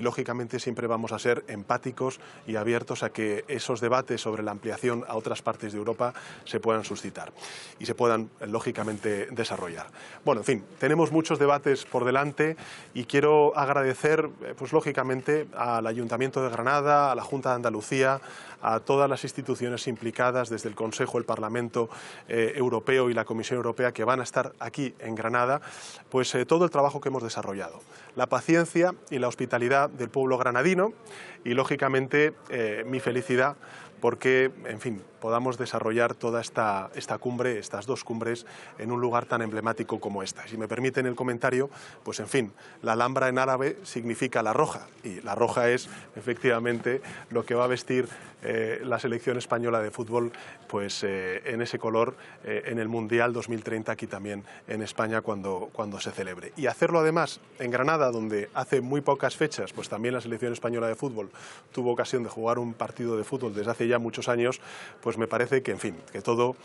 Lógicamente siempre vamos a ser empáticos y abiertos a que esos debates sobre la ampliación a otras partes de Europa se puedan suscitar y se puedan, lógicamente, desarrollar. Bueno, en fin, tenemos muchos debates por delante y quiero agradecer, pues lógicamente, al Ayuntamiento de Granada, a la Junta de Andalucía, a todas las instituciones implicadas, desde el Consejo, el Parlamento Europeo y la Comisión Europea, que van a estar aquí en Granada, pues todo el trabajo que hemos desarrollado, la paciencia y la hospitalidad del pueblo granadino y, lógicamente, mi felicidad porque, en fin, podamos desarrollar toda esta cumbre, estas dos cumbres, en un lugar tan emblemático como esta. Si me permiten el comentario, pues en fin, la Alhambra en árabe significa la roja, y la roja es efectivamente lo que va a vestir la selección española de fútbol, pues en ese color en el Mundial 2030 aquí también en España cuando se celebre. Y hacerlo además en Granada, donde hace muy pocas fechas pues también la selección española de fútbol tuvo ocasión de jugar un partido de fútbol desde hace ya muchos años, pues me parece que, en fin, que todo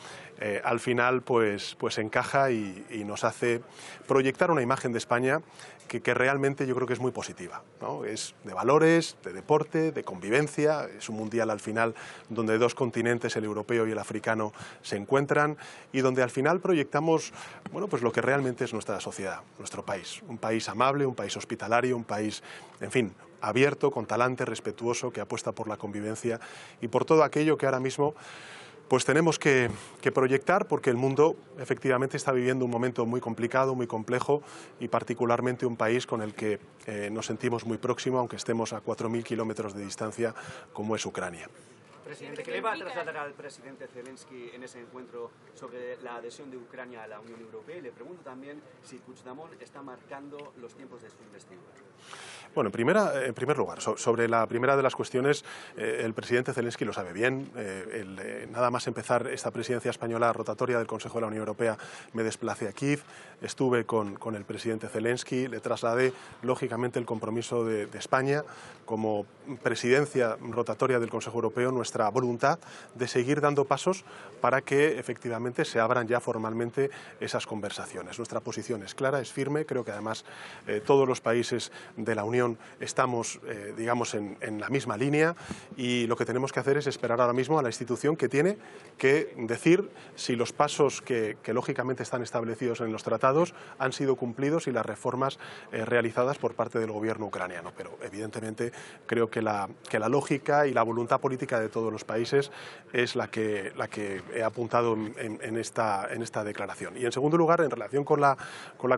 al final pues encaja y nos hace proyectar una imagen de España que realmente yo creo que es muy positiva, ¿no? Es de valores, de deporte, de convivencia, es un mundial al final donde dos continentes, el europeo y el africano, se encuentran y donde al final proyectamos, bueno, pues lo que realmente es nuestra sociedad, nuestro país, un país amable, un país hospitalario, un país, en fin, abierto, con talante, respetuoso, que apuesta por la convivencia y por todo aquello que ahora mismo pues tenemos que proyectar, porque el mundo efectivamente está viviendo un momento muy complicado, muy complejo, y particularmente un país con el que nos sentimos muy próximo, aunque estemos a 4.000 kilómetros de distancia, como es Ucrania. Presidente, ¿qué le va a trasladar al presidente Zelenski en ese encuentro sobre la adhesión de Ucrania a la Unión Europea? Y le pregunto también si Puigdemont está marcando los tiempos de su investidura. Bueno, en primer lugar, sobre la primera de las cuestiones, el presidente Zelenski lo sabe bien. Nada más empezar esta presidencia española rotatoria del Consejo de la Unión Europea, me desplacé a Kiev, estuve con el presidente Zelenski, le trasladé lógicamente el compromiso de España como presidencia rotatoria del Consejo Europeo, nuestra voluntad de seguir dando pasos para que efectivamente se abran ya formalmente esas conversaciones. Nuestra posición es clara, es firme, creo que además todos los países de la Unión estamos, digamos, en la misma línea, y lo que tenemos que hacer es esperar ahora mismo a la institución que tiene que decir si los pasos que lógicamente están establecidos en los tratados han sido cumplidos y las reformas realizadas por parte del gobierno ucraniano. Pero evidentemente creo que la lógica y la voluntad política de todos los países es la que he apuntado en esta declaración. Y en segundo lugar, en relación con la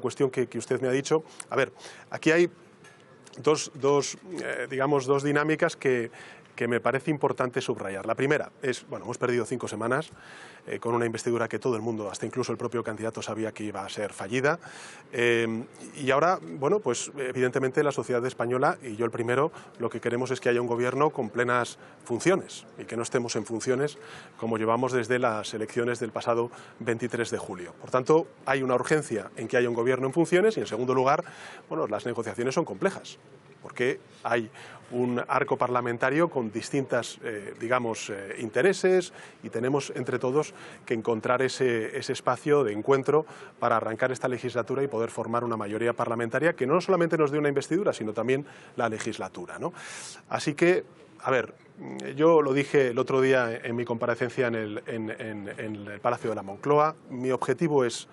cuestión que usted me ha dicho, a ver, aquí hay dos dinámicas que me parece importante subrayar. La primera es, bueno, hemos perdido 5 semanas con una investidura que todo el mundo, hasta incluso el propio candidato, sabía que iba a ser fallida. Y ahora, bueno, pues evidentemente la sociedad española, y yo el primero, lo que queremos es que haya un gobierno con plenas funciones y que no estemos en funciones como llevamos desde las elecciones del pasado 23 de julio. Por tanto, hay una urgencia en que haya un gobierno en funciones y, en segundo lugar, bueno, las negociaciones son complejas, porque hay un arco parlamentario con distintas, intereses, y tenemos entre todos que encontrar ese espacio de encuentro para arrancar esta legislatura y poder formar una mayoría parlamentaria que no solamente nos dé una investidura, sino también la legislatura, ¿no? Así que, a ver, yo lo dije el otro día en mi comparecencia en el Palacio de la Moncloa, mi objetivo es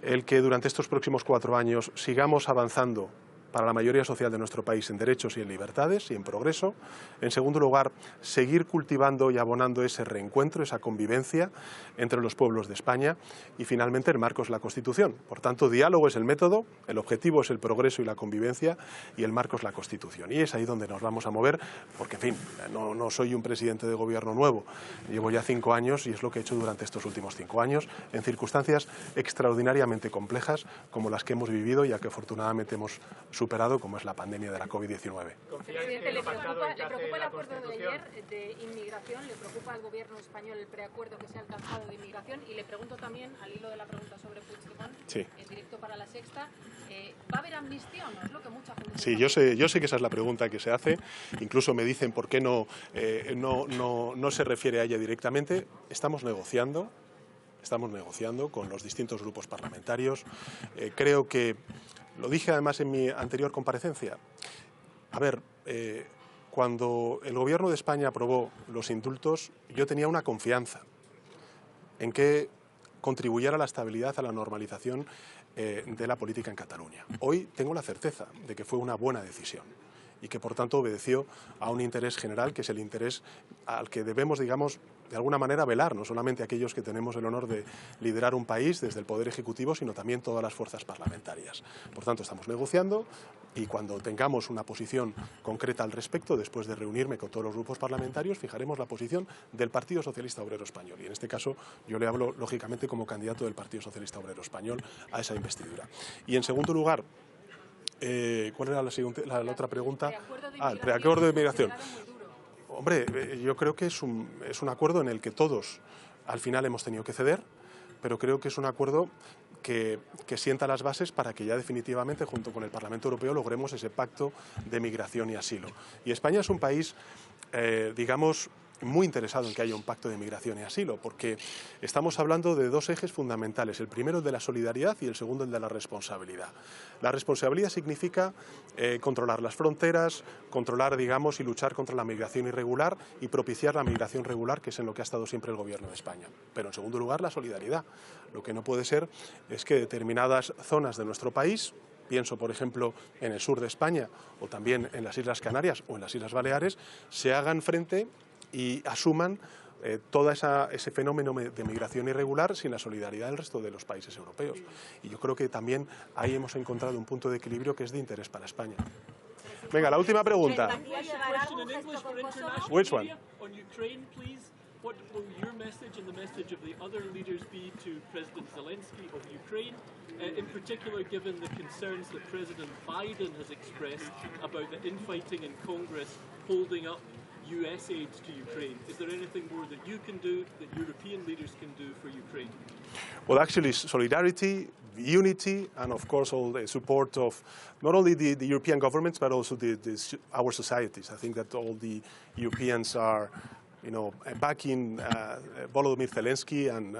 el que durante estos próximos 4 años sigamos avanzando para la mayoría social de nuestro país en derechos y en libertades y en progreso. En segundo lugar, seguir cultivando y abonando ese reencuentro, esa convivencia entre los pueblos de España. Y finalmente, el marco es la Constitución. Por tanto, diálogo es el método, el objetivo es el progreso y la convivencia, y el marco es la Constitución. Y es ahí donde nos vamos a mover, porque, en fin, no soy un presidente de gobierno nuevo. Llevo ya 5 años y es lo que he hecho durante estos últimos 5 años, en circunstancias extraordinariamente complejas como las que hemos vivido y a que afortunadamente hemos superado, como es la pandemia de la COVID-19. Presidente, ¿le preocupa el acuerdo de ayer de inmigración? ¿Le preocupa al gobierno español el preacuerdo que se ha alcanzado de inmigración? Y le pregunto también, al hilo de la pregunta sobre Puigdemont, sí, en directo para La Sexta, ¿va a haber amnistía o no? Es lo que mucha gente... Sí, yo sé que esa es la pregunta que se hace. Incluso me dicen por qué no se refiere a ella directamente. Estamos negociando con los distintos grupos parlamentarios. Creo que, lo dije además en mi anterior comparecencia, A ver, cuando el Gobierno de España aprobó los indultos, yo tenía una confianza en que contribuyera a la estabilidad, a la normalización de la política en Cataluña. Hoy tengo la certeza de que fue una buena decisión y que, por tanto, obedeció a un interés general, que es el interés al que debemos, digamos, de alguna manera velar, no solamente aquellos que tenemos el honor de liderar un país desde el Poder Ejecutivo, sino también todas las fuerzas parlamentarias. Por tanto, estamos negociando y cuando tengamos una posición concreta al respecto, después de reunirme con todos los grupos parlamentarios, fijaremos la posición del Partido Socialista Obrero Español. Y en este caso yo le hablo, lógicamente, como candidato del Partido Socialista Obrero Español a esa investidura. Y en segundo lugar, ¿cuál era la otra pregunta? El preacuerdo de migración. Hombre, yo creo que es un acuerdo en el que todos al final hemos tenido que ceder, pero creo que es un acuerdo que sienta las bases para que ya definitivamente, junto con el Parlamento Europeo, logremos ese pacto de migración y asilo. Y España es un país, digamos, muy interesado en que haya un pacto de migración y asilo, porque estamos hablando de dos ejes fundamentales, el primero el de la solidaridad y el segundo el de la responsabilidad. La responsabilidad significa controlar las fronteras, controlar, digamos, y luchar contra la migración irregular y propiciar la migración regular, que es en lo que ha estado siempre el Gobierno de España. Pero en segundo lugar, la solidaridad. Lo que no puede ser es que determinadas zonas de nuestro país, pienso, por ejemplo, en el sur de España o también en las Islas Canarias o en las Islas Baleares, se hagan frente y asuman todo ese fenómeno de migración irregular sin la solidaridad del resto de los países europeos. Y yo creo que también ahí hemos encontrado un punto de equilibrio que es de interés para España. Venga, la última pregunta. Which one? What will your message and the message of the other leaders be to President Zelenski of Ukraine, in particular given the concerns that President Biden has expressed about the infighting in Congress holding up US aid to Ukraine? Is there anything more that you can do, that European leaders can do for Ukraine? Well, actually, solidarity, unity, and of course all the support of not only the European governments, but also our societies. I think that all the Europeans are, you know, backing Volodímir Zelenski and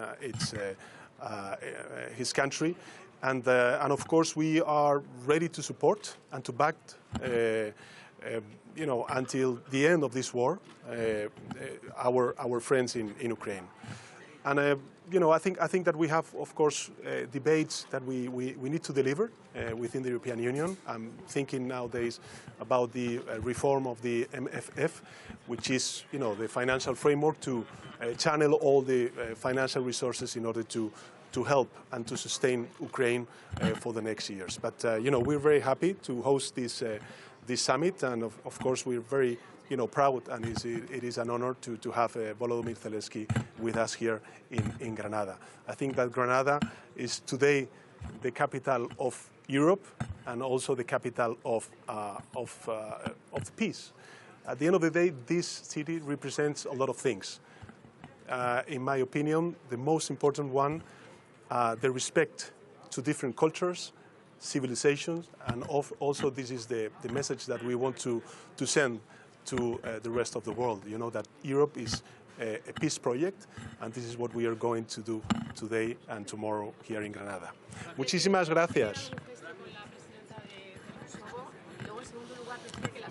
his country, and of course we are ready to support and to back, you know, until the end of this war, our friends in Ukraine. And you know, I think that we have, of course, debates that we need to deliver within the European Union. I'm thinking nowadays about the reform of the MFF, which is, you know, the financial framework to channel all the financial resources in order to help and to sustain Ukraine for the next years. But you know, we're very happy to host this summit, and of course we're very, you know, proud, and it is an honor to have Volodímir Zelenski with us here in Granada. I think that Granada is today the capital of Europe and also the capital of peace. At the end of the day, this city represents a lot of things. In my opinion, the most important one, the respect to different cultures, civilizations, and also this is the message that we want to send to the rest of the world. You know that Europe is a peace project, and this is what we are going to do today and tomorrow here in Granada. Muchísimas gracias.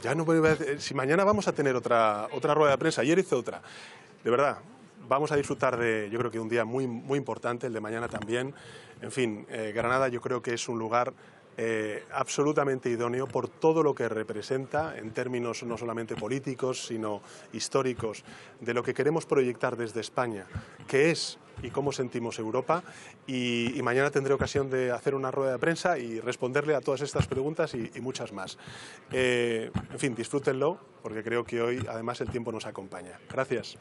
Ya no voy a decir, si mañana vamos a tener otra rueda de prensa, ayer hice otra, de verdad. Vamos a disfrutar de, yo creo que un día muy importante, el de mañana también. En fin, Granada yo creo que es un lugar absolutamente idóneo por todo lo que representa en términos no solamente políticos, sino históricos, de lo que queremos proyectar desde España, que es y cómo sentimos Europa. Y mañana tendré ocasión de hacer una rueda de prensa y responderle a todas estas preguntas y muchas más. En fin, disfrútenlo, porque creo que hoy además el tiempo nos acompaña. Gracias.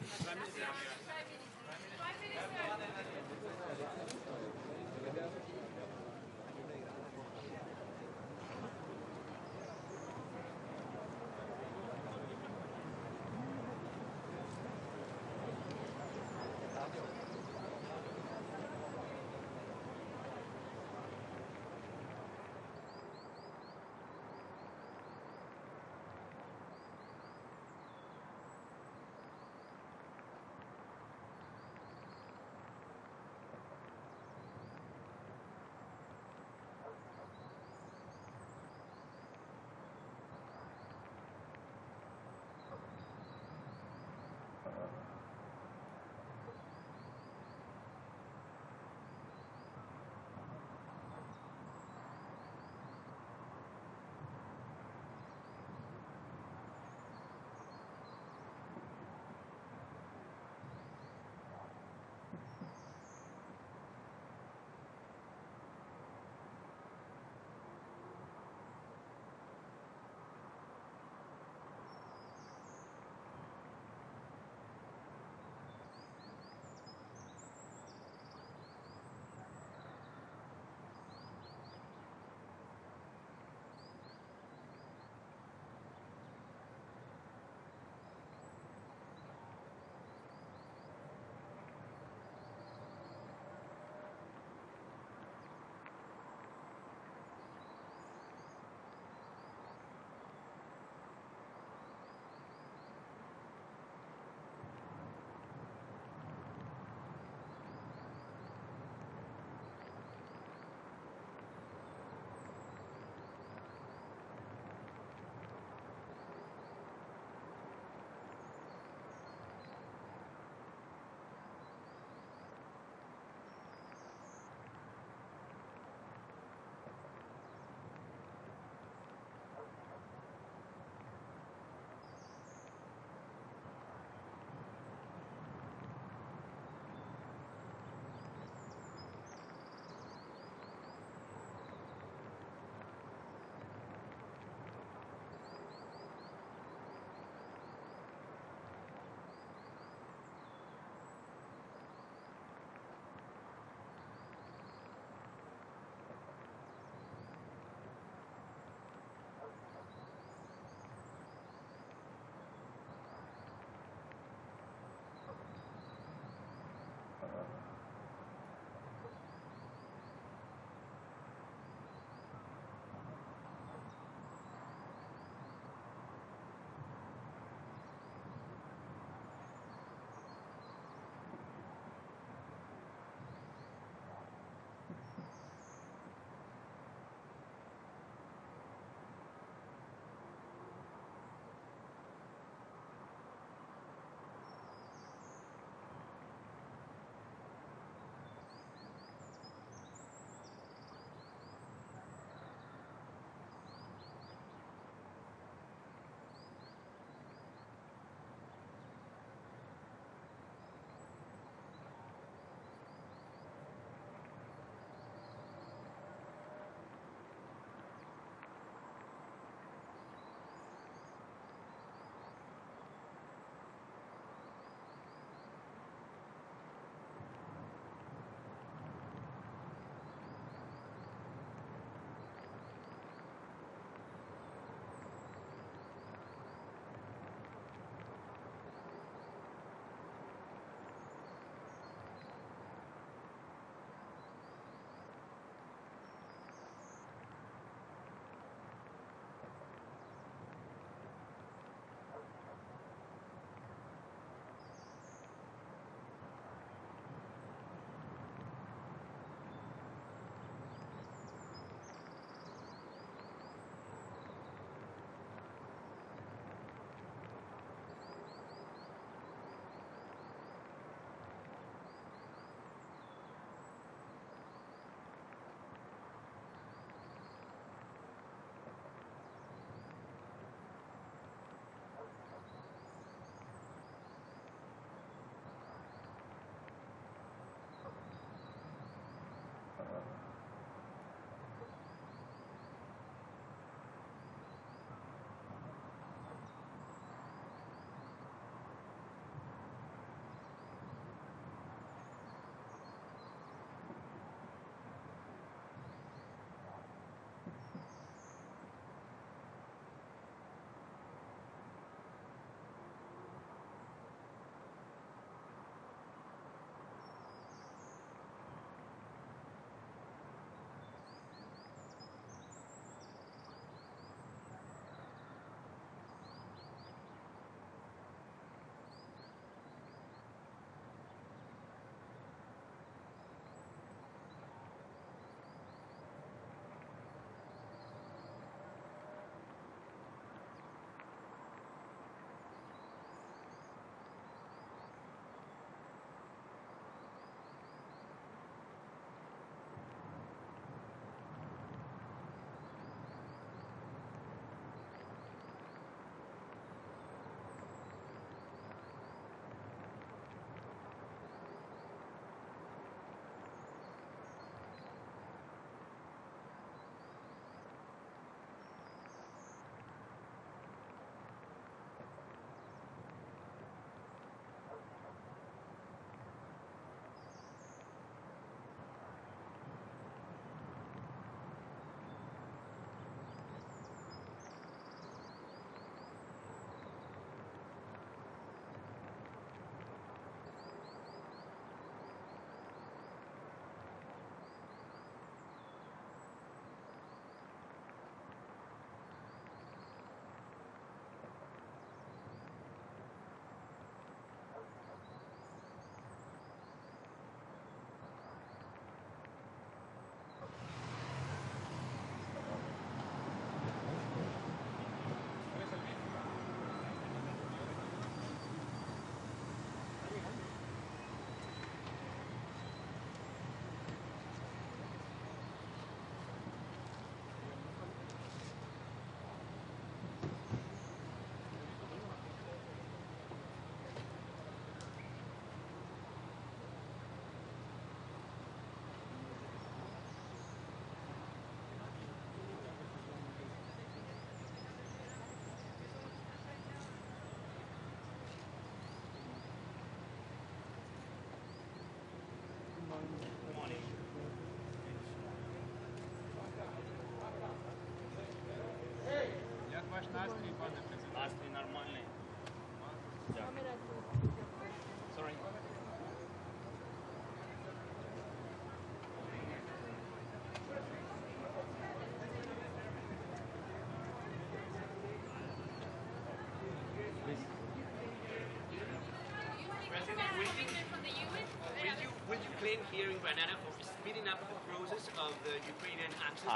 here in Granada for speeding up the process of the Ukrainian access?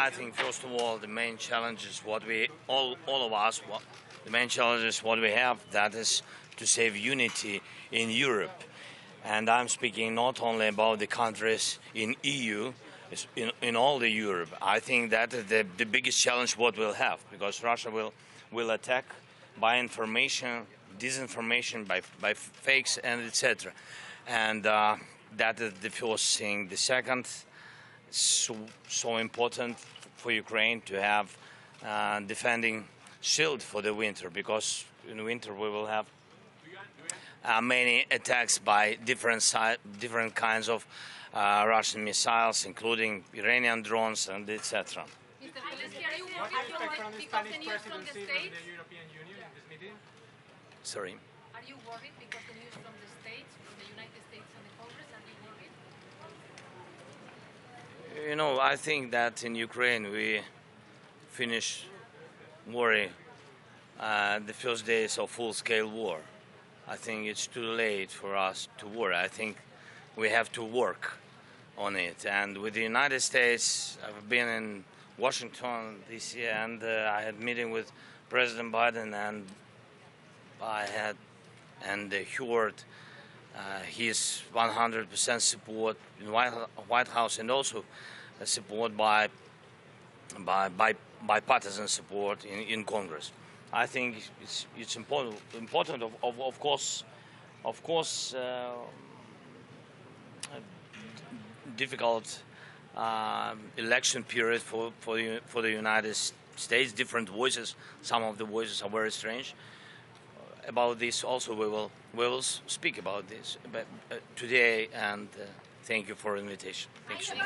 I think first of all the main challenge is what we all of us. The main challenge is what we have. That is to save unity in Europe, and I'm speaking not only about the countries in EU. In all the Europe, I think that the biggest challenge what we'll have, because Russia will attack by information, disinformation, by fakes, and etc. And that is the first thing. The second, so important for Ukraine to have defending shield for the winter, because in winter we will have many attacks by different kinds of Russian missiles, including Iranian drones and etc. Mr. Zelenski, are you worried because the news from the States? Sorry? Are you worried because the news from the States, from the United States and the Congress, are you worried? You know, I think that in Ukraine we finished worry the first days of full-scale war. I think it's too late for us to worry. I think we have to work on it. And with the United States, I've been in Washington this year, and I had a meeting with President Biden, and I had heard his 100% support in White House, and also support by bipartisan support in Congress. I think it's important of course. Difficult election period for the United States. Different voices. Some of the voices are very strange. About this also we will speak about this today. And thank you for the invitation. Thank you so much.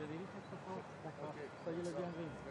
le diriges, por favor? D'accord. Soyez le bienvenu.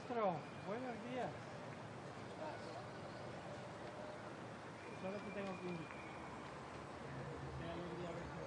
Nuestro, buenos días. Solo te tengo que indicar. Qué alegría verte.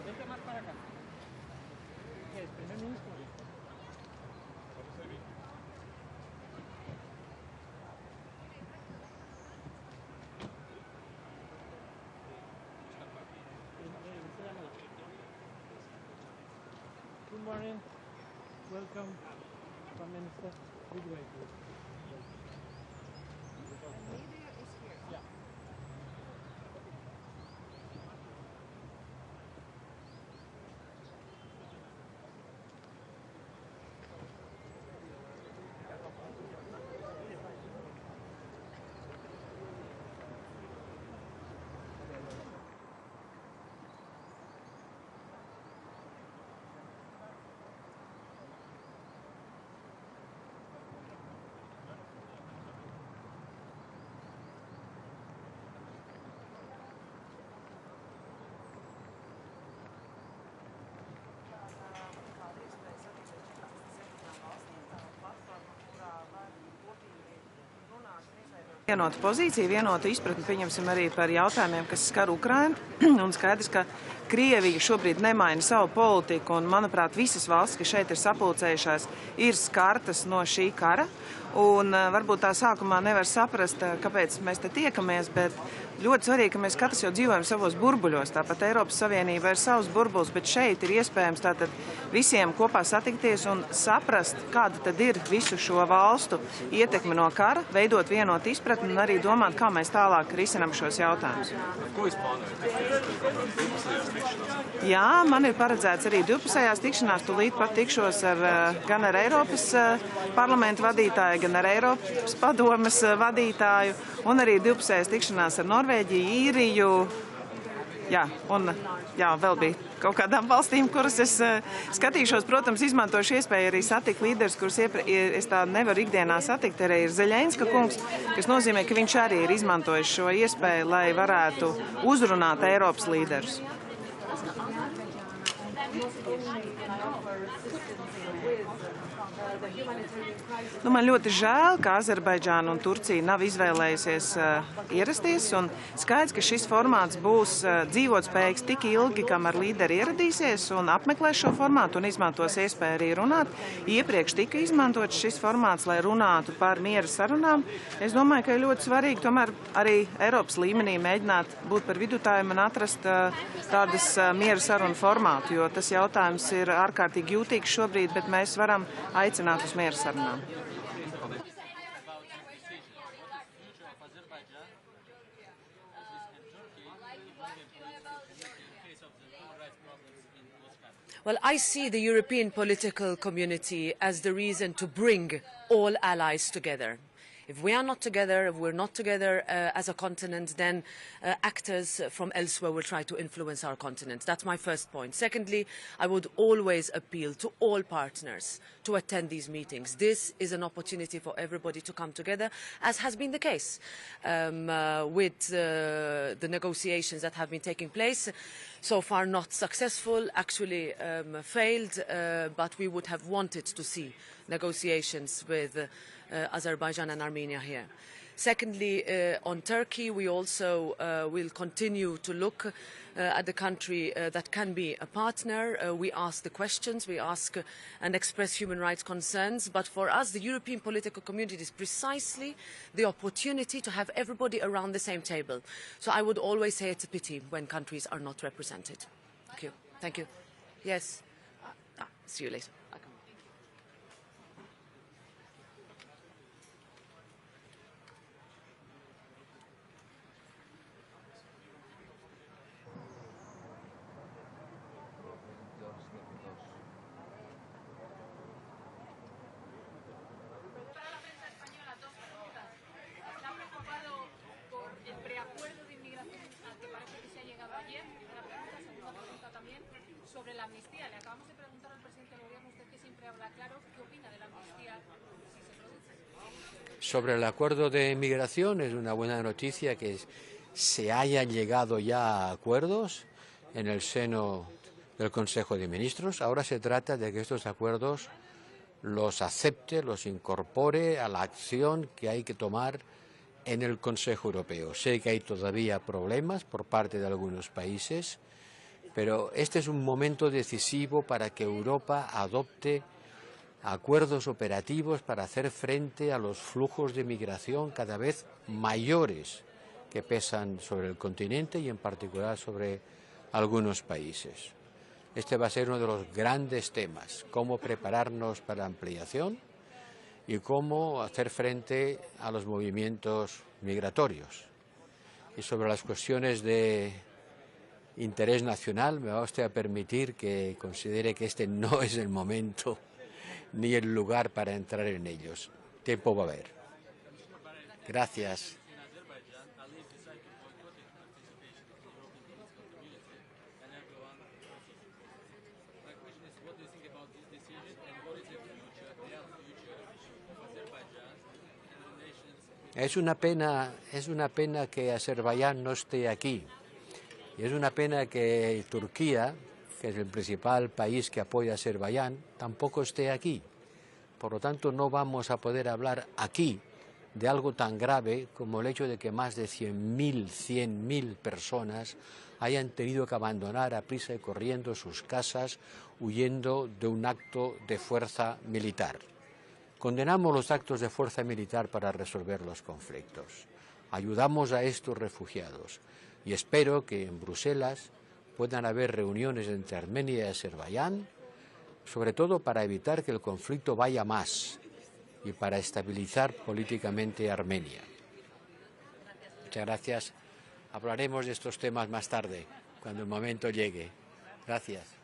Vente más para acá. ¿Qué es? ¿Primer ministro? Good morning. Welcome, Prime Minister. Good way. Yeah. Vienota pozīcija, vienota izpratne, pieņemsim arī par jautājumiem, kas skar Ukrainu, un skaidrs, ka Krievija šobrīd nemaina savu politiku, un, manuprāt, visas valstis, kas šeit ir sapulcējušās, ir skartas no šī kara, un varbūt tā sākumā nevar saprast, kāpēc mēs te tiekamies, bet ļoti svarīgi, ka mēs katrs jau dzīvojam savos burbuļos, tāpat Eiropas Savienība ir savs burbulis, bet šeit ir iespējams tātad visiem kopā satikties un saprast, kāda tad ir visu šo valstu ietekme no kara, veidot vienotu izpratni un arī domāt, kā mēs tālāk risinām šos jautājumus. Ko jūs plānojat? Jā, man ir paredzēts arī divpusējās tikšanās, tūlīt pat tikšos gan ar Eiropas parlamentu vadītāju, gan ar Eiropas padomes vadītāju, un arī divpusējās tikšanās ar Norvēģiju, Īriju, un vēl bija kaut kādām valstīm, kuras es skatīšos, protams, izmantošu iespēju arī satikt līderus, kurus es tā nevaru ikdienā satikt. Arī ir Zelenska kungs, kas nozīmē, ka viņš arī ir izmantojis šo iespēju, lai varētu uzrunāt Eiropas līderus. Man ļoti žēl, ka Azerbaidžāna un Turcija nav izvēlējusies ierasties, un skaidrs, ka šis formāts būs dzīvotspējīgs tik ilgi, kamēr līderi ieradīsies un apmeklēs šo formātu un izmantos iespēju arī runāt. Iepriekš tika izmantots šis formāts, lai runātu par miera sarunām. Es domāju, ka ir ļoti svarīgi tomēr arī Eiropas līmenī mēģināt būt par vidutājiem un atrast tādas miera sarunu formātu, jo tas jautājums ir ārkārtīgi jūtīgs šobrīd, bet mēs varam aicināt uz miera sarunām. Well, I see the European political community as the reason to bring all allies together. If we are not together, if we're not together as a continent, then actors from elsewhere will try to influence our continent. That's my first point. Secondly, I would always appeal to all partners to attend these meetings. This is an opportunity for everybody to come together, as has been the case with the negotiations that have been taking place. So far not successful, actually failed, but we would have wanted to see negotiations with Azerbaijan and Armenia here. Secondly, on Turkey, we also will continue to look at the country that can be a partner. We ask the questions, we ask and express human rights concerns, but for us, the European political community is precisely the opportunity to have everybody around the same table. So I would always say it's a pity when countries are not represented. Thank you. Thank you. Yes. See you later. Sobre la amnistía, le acabamos de preguntar al presidente del Gobierno, usted que siempre habla claro, ¿qué opina de la amnistía si se produce? Sobre el acuerdo de migración, es una buena noticia que se hayan llegado ya a acuerdos en el seno del Consejo de Ministros. Ahora se trata de que estos acuerdos los acepte, los incorpore a la acción que hay que tomar en el Consejo Europeo. Sé que hay todavía problemas por parte de algunos países, pero este es un momento decisivo para que Europa adopte acuerdos operativos para hacer frente a los flujos de migración cada vez mayores que pesan sobre el continente y en particular sobre algunos países. Este va a ser uno de los grandes temas, cómo prepararnos para la ampliación y cómo hacer frente a los movimientos migratorios. Y sobre las cuestiones de interés nacional, me va usted a permitir que considere que este no es el momento ni el lugar para entrar en ellos. Tiempo va a haber. Gracias. Es una pena que Azerbaiyán no esté aquí. Y es una pena que Turquía, que es el principal país que apoya a Azerbaiyán, tampoco esté aquí. Por lo tanto, no vamos a poder hablar aquí de algo tan grave como el hecho de que más de 100.000 personas hayan tenido que abandonar a prisa y corriendo sus casas huyendo de un acto de fuerza militar. Condenamos los actos de fuerza militar para resolver los conflictos. Ayudamos a estos refugiados. Y espero que en Bruselas puedan haber reuniones entre Armenia y Azerbaiyán, sobre todo para evitar que el conflicto vaya más y para estabilizar políticamente Armenia. Muchas gracias. Hablaremos de estos temas más tarde, cuando el momento llegue. Gracias.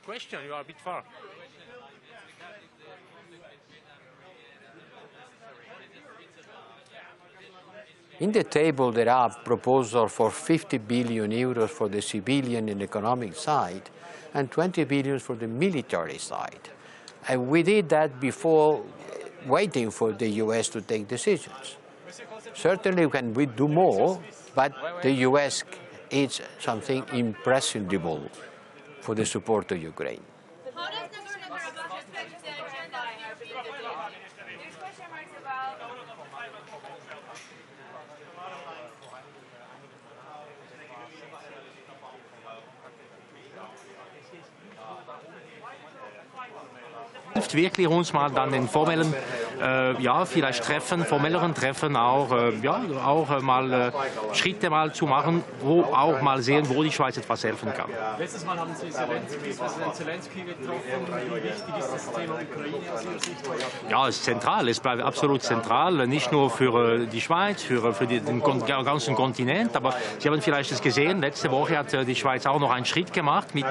Question, you are a bit far. In the table there are proposals for 50 billion euros for the civilian and economic side and 20 billion for the military side. And we did that before waiting for the US to take decisions. Certainly we do more, but the US is something imprescindible for the support of Ukraine. Wirklich uns mal dann in formellen, vielleicht formelleren Treffen auch, mal Schritte mal zu machen, wo auch mal sehen, wo die Schweiz etwas helfen kann. Letztes Mal haben Sie Präsident Zelenski getroffen. Wie wichtig ist das Thema Ukraine aus Ihrer Sicht? Ja, es ist zentral. Es bleibt absolut zentral, nicht nur für die Schweiz, für den ganzen Kontinent. Aber Sie haben vielleicht es gesehen, letzte Woche hat die Schweiz auch noch einen Schritt gemacht mit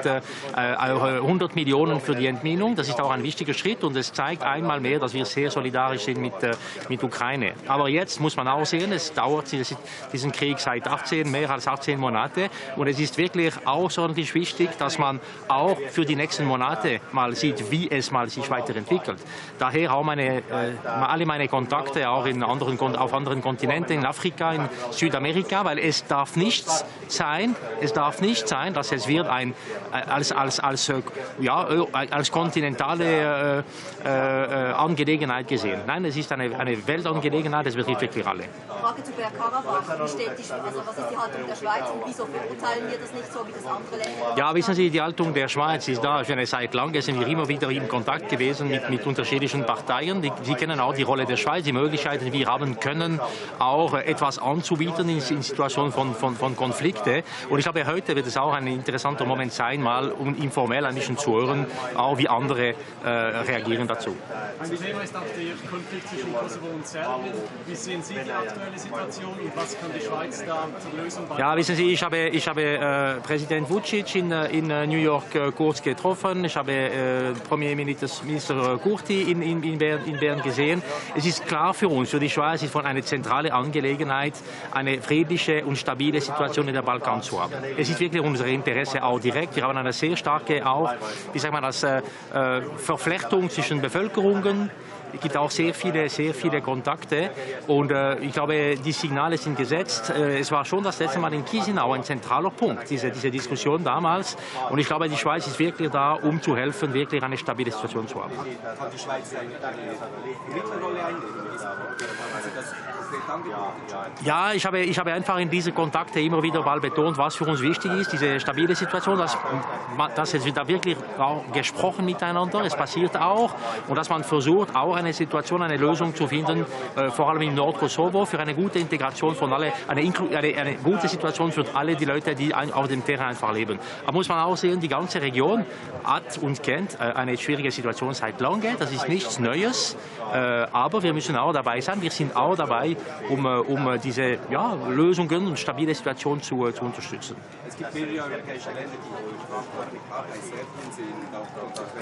100 Millionen für die Entminung. Das ist auch ein wichtiger Schritt und es zeigt einmal mehr, dass wir sehr solidarisch sind mit Ukraine. Aber jetzt muss man auch sehen, es dauert diesen Krieg seit mehr als 18 Monate und es ist wirklich außerordentlich wichtig, dass man auch für die nächsten Monate mal sieht, wie es mal sich weiterentwickelt. Daher auch alle meine Kontakte auch auf anderen Kontinenten, in Afrika, in Südamerika, weil es darf nicht sein, dass es wird als kontinentale Angelegenheit gesehen. Nein, es ist eine Weltangelegenheit, es betrifft wirklich alle. Frage zu Bergkarabach. Was ist die Haltung der Schweiz und wieso verurteilen wir das nicht so, wie das andere Länder? Ja, wissen Sie, die Haltung der Schweiz ist da. Seit langem sind wir immer wieder in Kontakt gewesen mit unterschiedlichen Parteien. Sie kennen auch die Rolle der Schweiz, die Möglichkeiten, die wir haben können, auch etwas anzubieten in Situationen von Konflikten. Und ich glaube, heute wird es auch ein interessanter Moment sein, mal informell ein bisschen zu hören, auch wie andere reagieren dazu. Ein Thema ist auch der Konflikt zwischen Kosovo und Serbien. Wie sehen Sie die aktuelle Situation und was kann die Schweiz da zur Lösung beitragen? Ja, wissen Sie, ich habe Präsident Vučić in New York kurz getroffen. Ich habe Premierminister Kurti in Bern gesehen. Es ist klar für uns, für die Schweiz ist von eine zentrale Angelegenheit, eine friedliche und stabile Situation in der Balkan zu haben. Es ist wirklich unser Interesse auch direkt. Wir haben eine sehr starke Verflechtung zwischen Bevölkerungen. Es gibt auch sehr viele Kontakte und ich glaube, die Signale sind gesetzt. Es war schon das letzte Mal in Chisinau ein zentraler Punkt, diese Diskussion damals. Und ich glaube, die Schweiz ist wirklich da, um zu helfen, wirklich eine stabile Situation zu haben. Kann die Schweiz eine Mittelrolle einnehmen? Ja, ich habe einfach in diese Kontakte immer wieder mal betont, was für uns wichtig ist, diese stabile Situation, dass es da wirklich auch gesprochen miteinander, es passiert auch und dass man versucht, auch eine Lösung zu finden, vor allem im Nordkosovo, für eine gute Integration von alle, eine gute Situation für alle die Leute, die auf dem Terrain einfach leben. Aber muss man auch sehen, die ganze Region hat und kennt eine schwierige Situation seit langem, das ist nichts Neues, aber wir müssen auch dabei sein, wir sind auch dabei, um diese Lösungen und stabile Situation zu unterstützen. Es gibt mehrere europäische Länder, die hohe Sprachbarrieren bei Serbien sind und auch Kontakte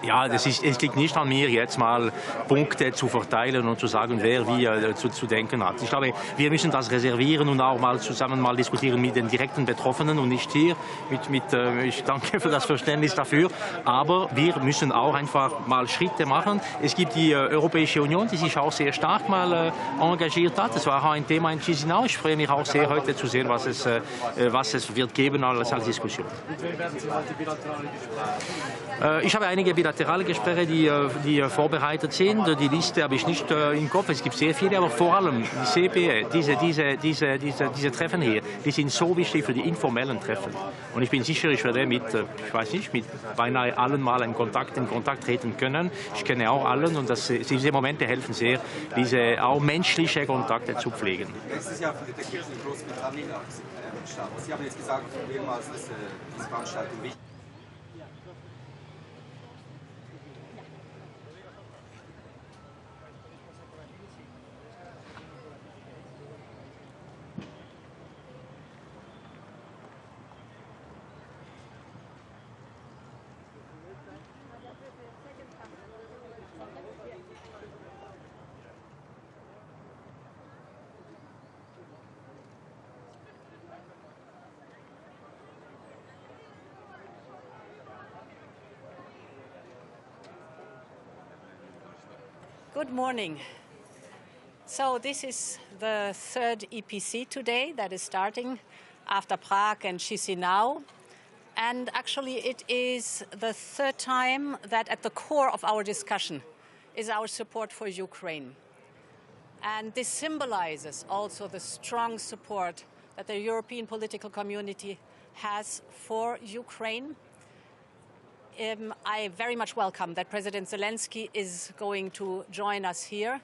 Ja, es liegt nicht an mir, jetzt mal Punkte zu verteilen und zu sagen, wer wie zu denken hat. Ich glaube, wir müssen das reservieren und auch mal zusammen diskutieren mit den direkten Betroffenen und nicht hier. Ich danke für das Verständnis dafür. Aber wir müssen auch einfach mal Schritte machen. Es gibt die Europäische Union, die sich auch sehr stark mal engagiert hat. Das war auch ein Thema in Chisinau. Ich freue mich auch sehr, heute zu sehen, was es wird geben als Diskussion. Und wen werden Sie heute bilaterale Gespräche? Ich habe einige bilaterale Gespräche, die vorbereitet sind. Die Liste habe ich nicht im Kopf. Es gibt sehr viele, aber vor allem die CPE, diese Treffen hier, die sind so wichtig für die informellen Treffen. Und ich bin sicher, ich werde mit beinahe allen mal in Kontakt treten können. Ich kenne auch allen und diese Momente helfen sehr, diese auch menschliche Kontakte zu pflegen. Letztes Jahr findet der Gipfel in Großbritannien statt. Sie haben jetzt gesagt, mehrmals, dass diese Veranstaltung wichtig ist. Good morning. So this is the third EPC today that is starting after Prague and Chisinau. And actually it is the third time that at the core of our discussion is our support for Ukraine. And this symbolizes also the strong support that the European political community has for Ukraine. I very much welcome that President Zelensky is going to join us here.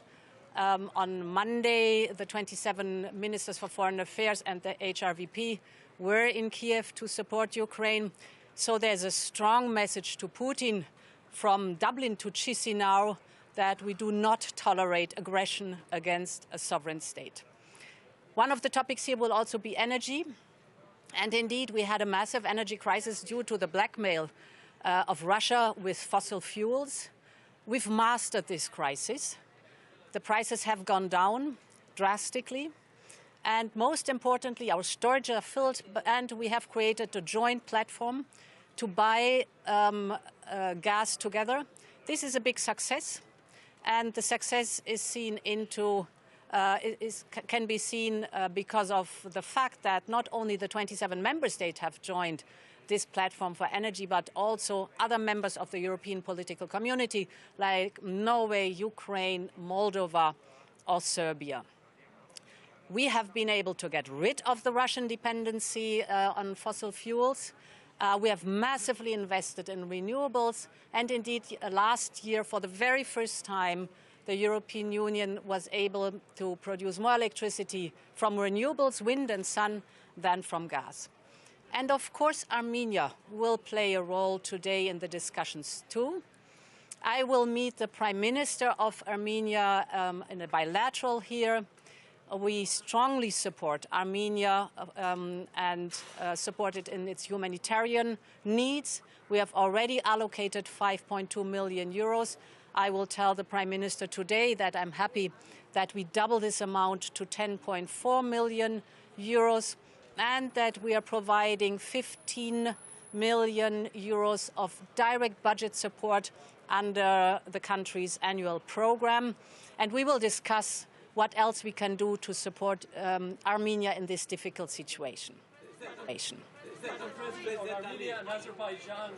On Monday, the 27 ministers for foreign affairs and the HRVP were in Kiev to support Ukraine. So there's a strong message to Putin from Dublin to Chisinau that we do not tolerate aggression against a sovereign state. One of the topics here will also be energy. And indeed, we had a massive energy crisis due to the blackmail of Russia with fossil fuels. We've mastered this crisis. The prices have gone down drastically. And most importantly, our storages are filled, and we have created a joint platform to buy gas together. This is a big success, and the success is seen can be seen because of the fact that not only the 27 member states have joined this platform for energy, but also other members of the European political community like Norway, Ukraine, Moldova, or Serbia. We have been able to get rid of the Russian dependency on fossil fuels. We have massively invested in renewables, and indeed last year, for the very first time, the European Union was able to produce more electricity from renewables, wind and sun, than from gas. And of course, Armenia will play a role today in the discussions too. I will meet the Prime Minister of Armenia in a bilateral here. We strongly support Armenia and support it in its humanitarian needs. We have already allocated 5.2 million euros. I will tell the Prime Minister today that I'm happy that we double this amount to 10.4 million euros. And that we are providing 15 million euros of direct budget support under the country's annual program. And we will discuss what else we can do to support Armenia in this difficult situation. Madam President, on Armenia and Azerbaijan,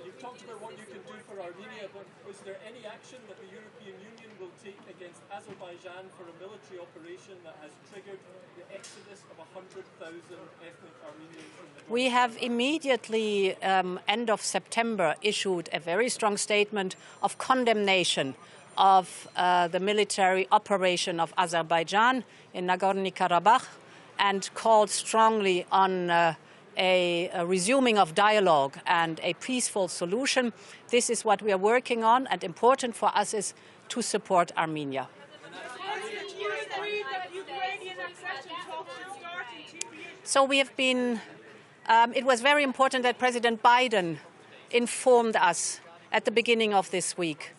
you've talked about what you can do for Armenia, but is there any action that the European Union will take against Azerbaijan for a military operation that has triggered the exodus of 100,000 ethnic Armenians from the country? We have immediately, end of September, issued a very strong statement of condemnation of the military operation of Azerbaijan in Nagorno-Karabakh and called strongly on a resuming of dialogue and a peaceful solution. This is what we are working on, and important for us is to support Armenia. So we have been, it was very important that President Biden informed us at the beginning of this week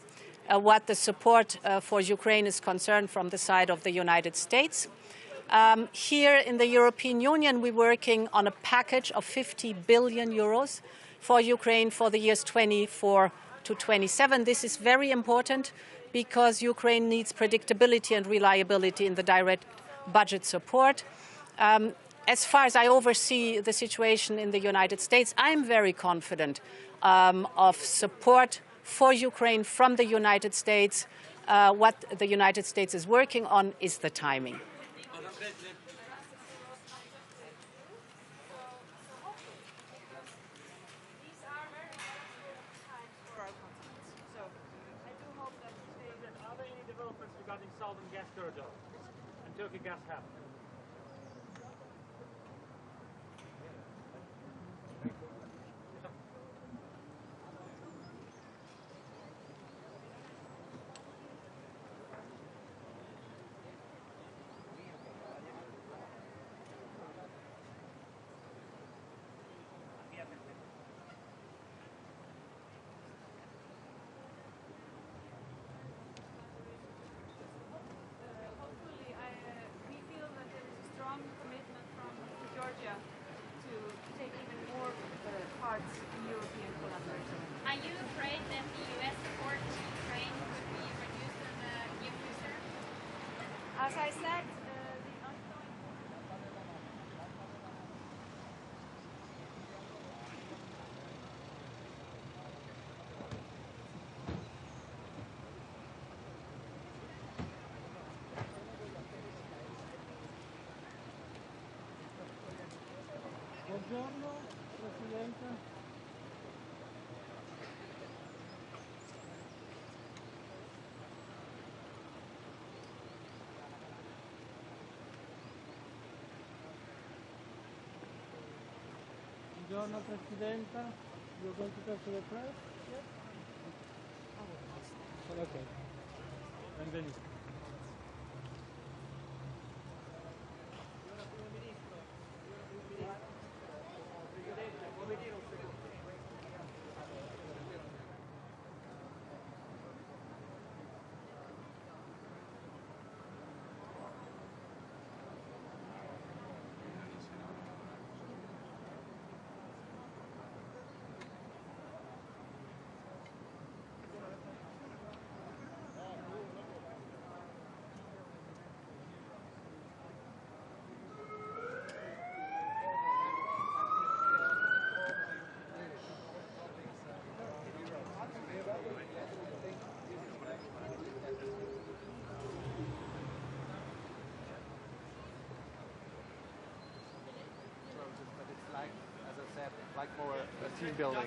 what the support for Ukraine is concerned from the side of the United States. Here in the European Union, we're working on a package of 50 billion euros for Ukraine for the years 24 to 27. This is very important because Ukraine needs predictability and reliability in the direct budget support. As far as I oversee the situation in the United States, I'm very confident of support for Ukraine from the United States. What the United States is working on is the timing. Regarding Southern gas corridor and Turkey gas hub. Are you afraid that the U.S. support to Ukraine could be reduced in the as I said, Buongiorno, Presidente. Buongiorno, Presidente. You're going to talk to the press? Yes? Okay. Benvenuto. Like more a team building.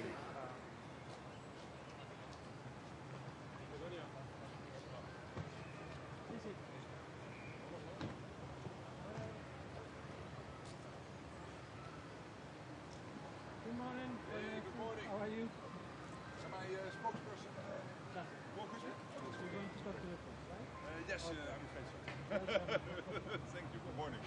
Good morning. Good morning. How are you? Am I a spokesperson? You're going to talk to the press, right? Yes, I'm afraid so. Thank you. Good morning.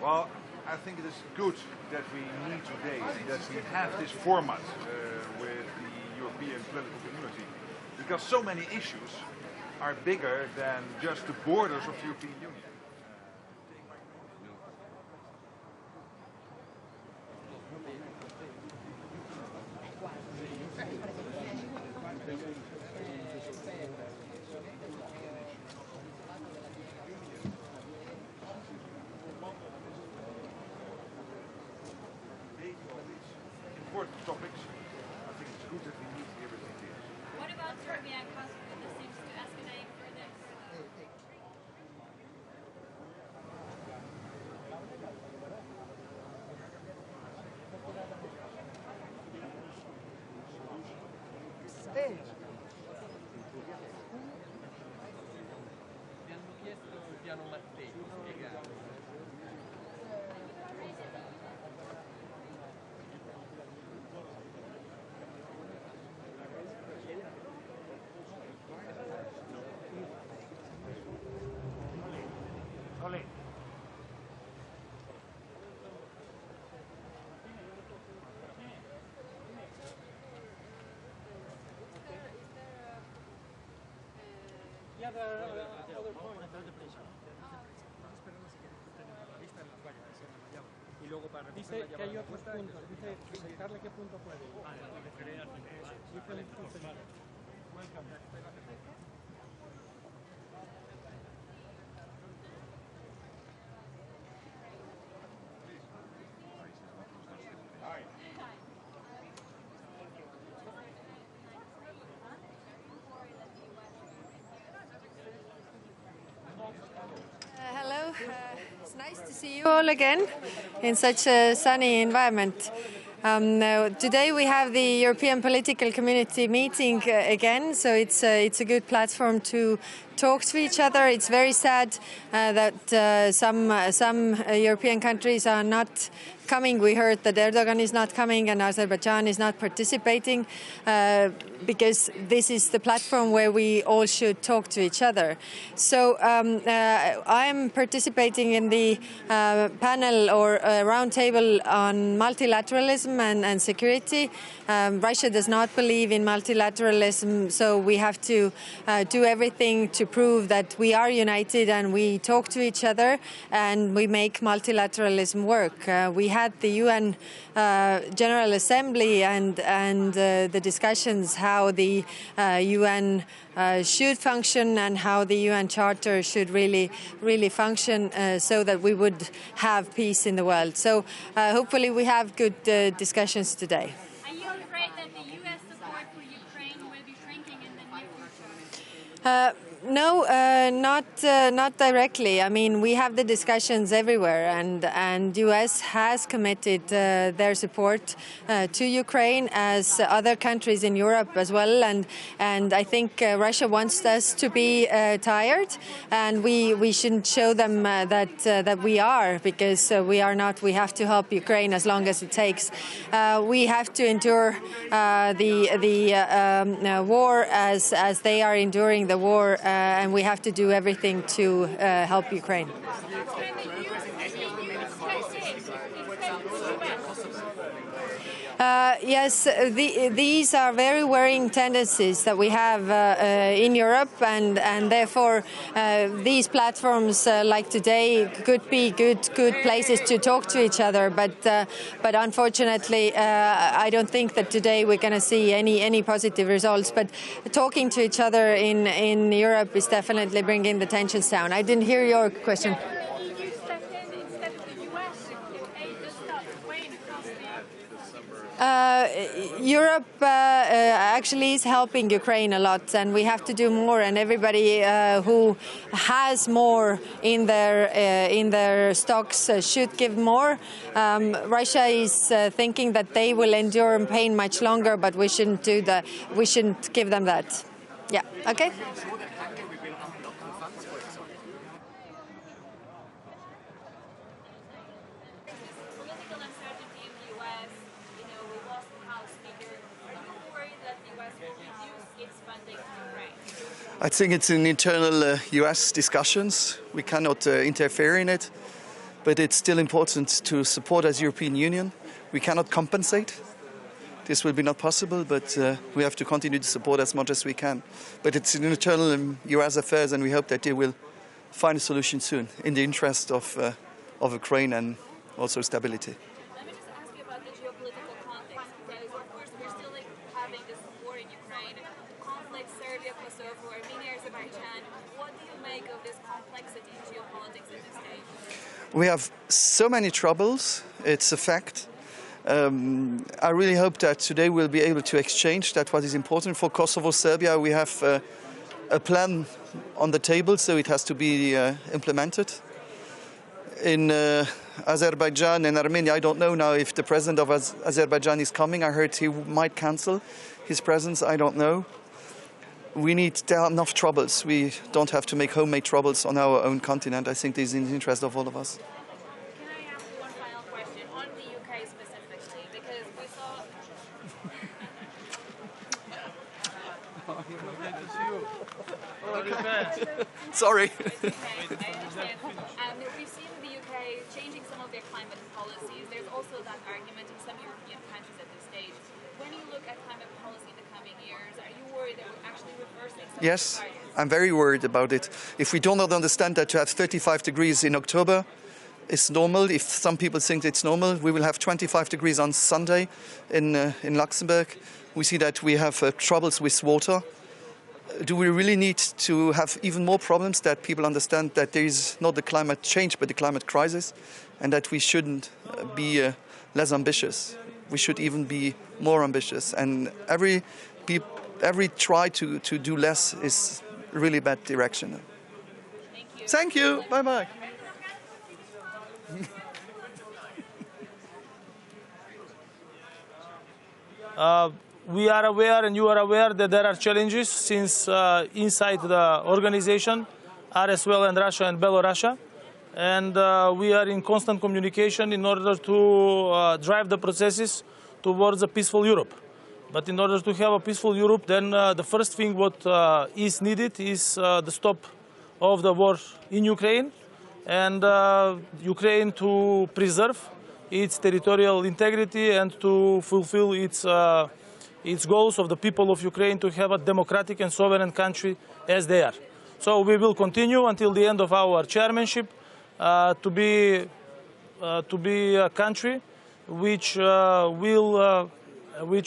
Well, I think it is good that we meet today, that we have this format with the European political community, because so many issues are bigger than just the borders of the European Union. Important topics. I think it's good that we meet here with ideas. what about Serbia and Kosovo? This seems to escalate further. Yeah, the other point. Dice que hay otros puntos. Dice presentarle qué punto puede. Hello, it's nice to see you all again in such a sunny environment. Today we have the European Political Community meeting again, so it's a good platform to talk to each other. It's very sad that some European countries are not coming. We heard that Erdogan is not coming and Azerbaijan is not participating because this is the platform where we all should talk to each other. So I'm participating in the panel or roundtable on multilateralism and security. Russia does not believe in multilateralism, so we have to do everything to prove that we are united and we talk to each other and we make multilateralism work. We had the UN General Assembly and the discussions how the UN should function and how the UN Charter should really function so that we would have peace in the world. So hopefully we have good discussions today. Are you afraid that the US support for Ukraine will be shrinking in the near future? No, not directly. I mean, we have the discussions everywhere, and US has committed their support to Ukraine, as other countries in Europe as well. And I think Russia wants us to be tired, and we shouldn't show them that we are, because we are not. We have to help Ukraine as long as it takes. We have to endure the war as they are enduring the war. And we have to do everything to help Ukraine. Yes, these are very worrying tendencies that we have in Europe, and therefore these platforms like today could be good places to talk to each other. But unfortunately, I don't think that today we're going to see any positive results. But talking to each other in Europe is definitely bringing the tensions down. I didn't hear your question. Europe actually is helping Ukraine a lot, and we have to do more. And everybody who has more in their stocks should give more. Russia is thinking that they will endure pain much longer, but we shouldn't do that. We shouldn't give them that. Yeah. Okay. I think it's in internal US discussions. We cannot interfere in it, but it's still important to support as European Union. We cannot compensate. This will be not possible, but we have to continue to support as much as we can. But it's in internal US affairs, and we hope that they will find a solution soon in the interest of Ukraine and also stability. Let me just ask you about the geopolitical context, because of course we're still having this war in Ukraine, conflict, Serbia, Kosovo, Armenia, Azerbaijan. What do you make of this complexity in geopolitics at this stage? We have so many troubles, it's a fact. I really hope that today we'll be able to exchange that what is important for Kosovo, Serbia. We have a plan on the table, so it has to be implemented. In Azerbaijan and Armenia, I don't know now if the president of Azerbaijan is coming. I heard he might cancel his presence. I don't know. There are enough troubles. We don't have to make homemade troubles on our own continent. I think this is in the interest of all of us. Can I ask one final question on the UK specifically? Because we saw... Sorry. We've seen the UK changing some of their climate policies. There's also that argument in some European countries at this stage. When you look at climate policy in the coming years, are you worried that we're actually reversing some Yes, of the targets? I'm very worried about it. If we do not understand that to have 35 degrees in October is normal, if some people think it's normal, we will have 25 degrees on Sunday in Luxembourg. We see that we have troubles with water. Do we really need to have even more problems, that people understand that there is not the climate change but the climate crisis, and that we shouldn't be less ambitious? We should even be more ambitious. And every try to do less is really bad direction. Thank you. Thank you. Bye-bye. we are aware and you are aware that there are challenges since inside the organization are as well in Russia and Belarus. And we are in constant communication in order to drive the processes towards a peaceful Europe. But in order to have a peaceful Europe, then the first thing what is needed is the stop of the war in Ukraine and Ukraine to preserve its territorial integrity and to fulfill its goals of the people of Ukraine to have a democratic and sovereign country as they are. So we will continue until the end of our chairmanship to be a country which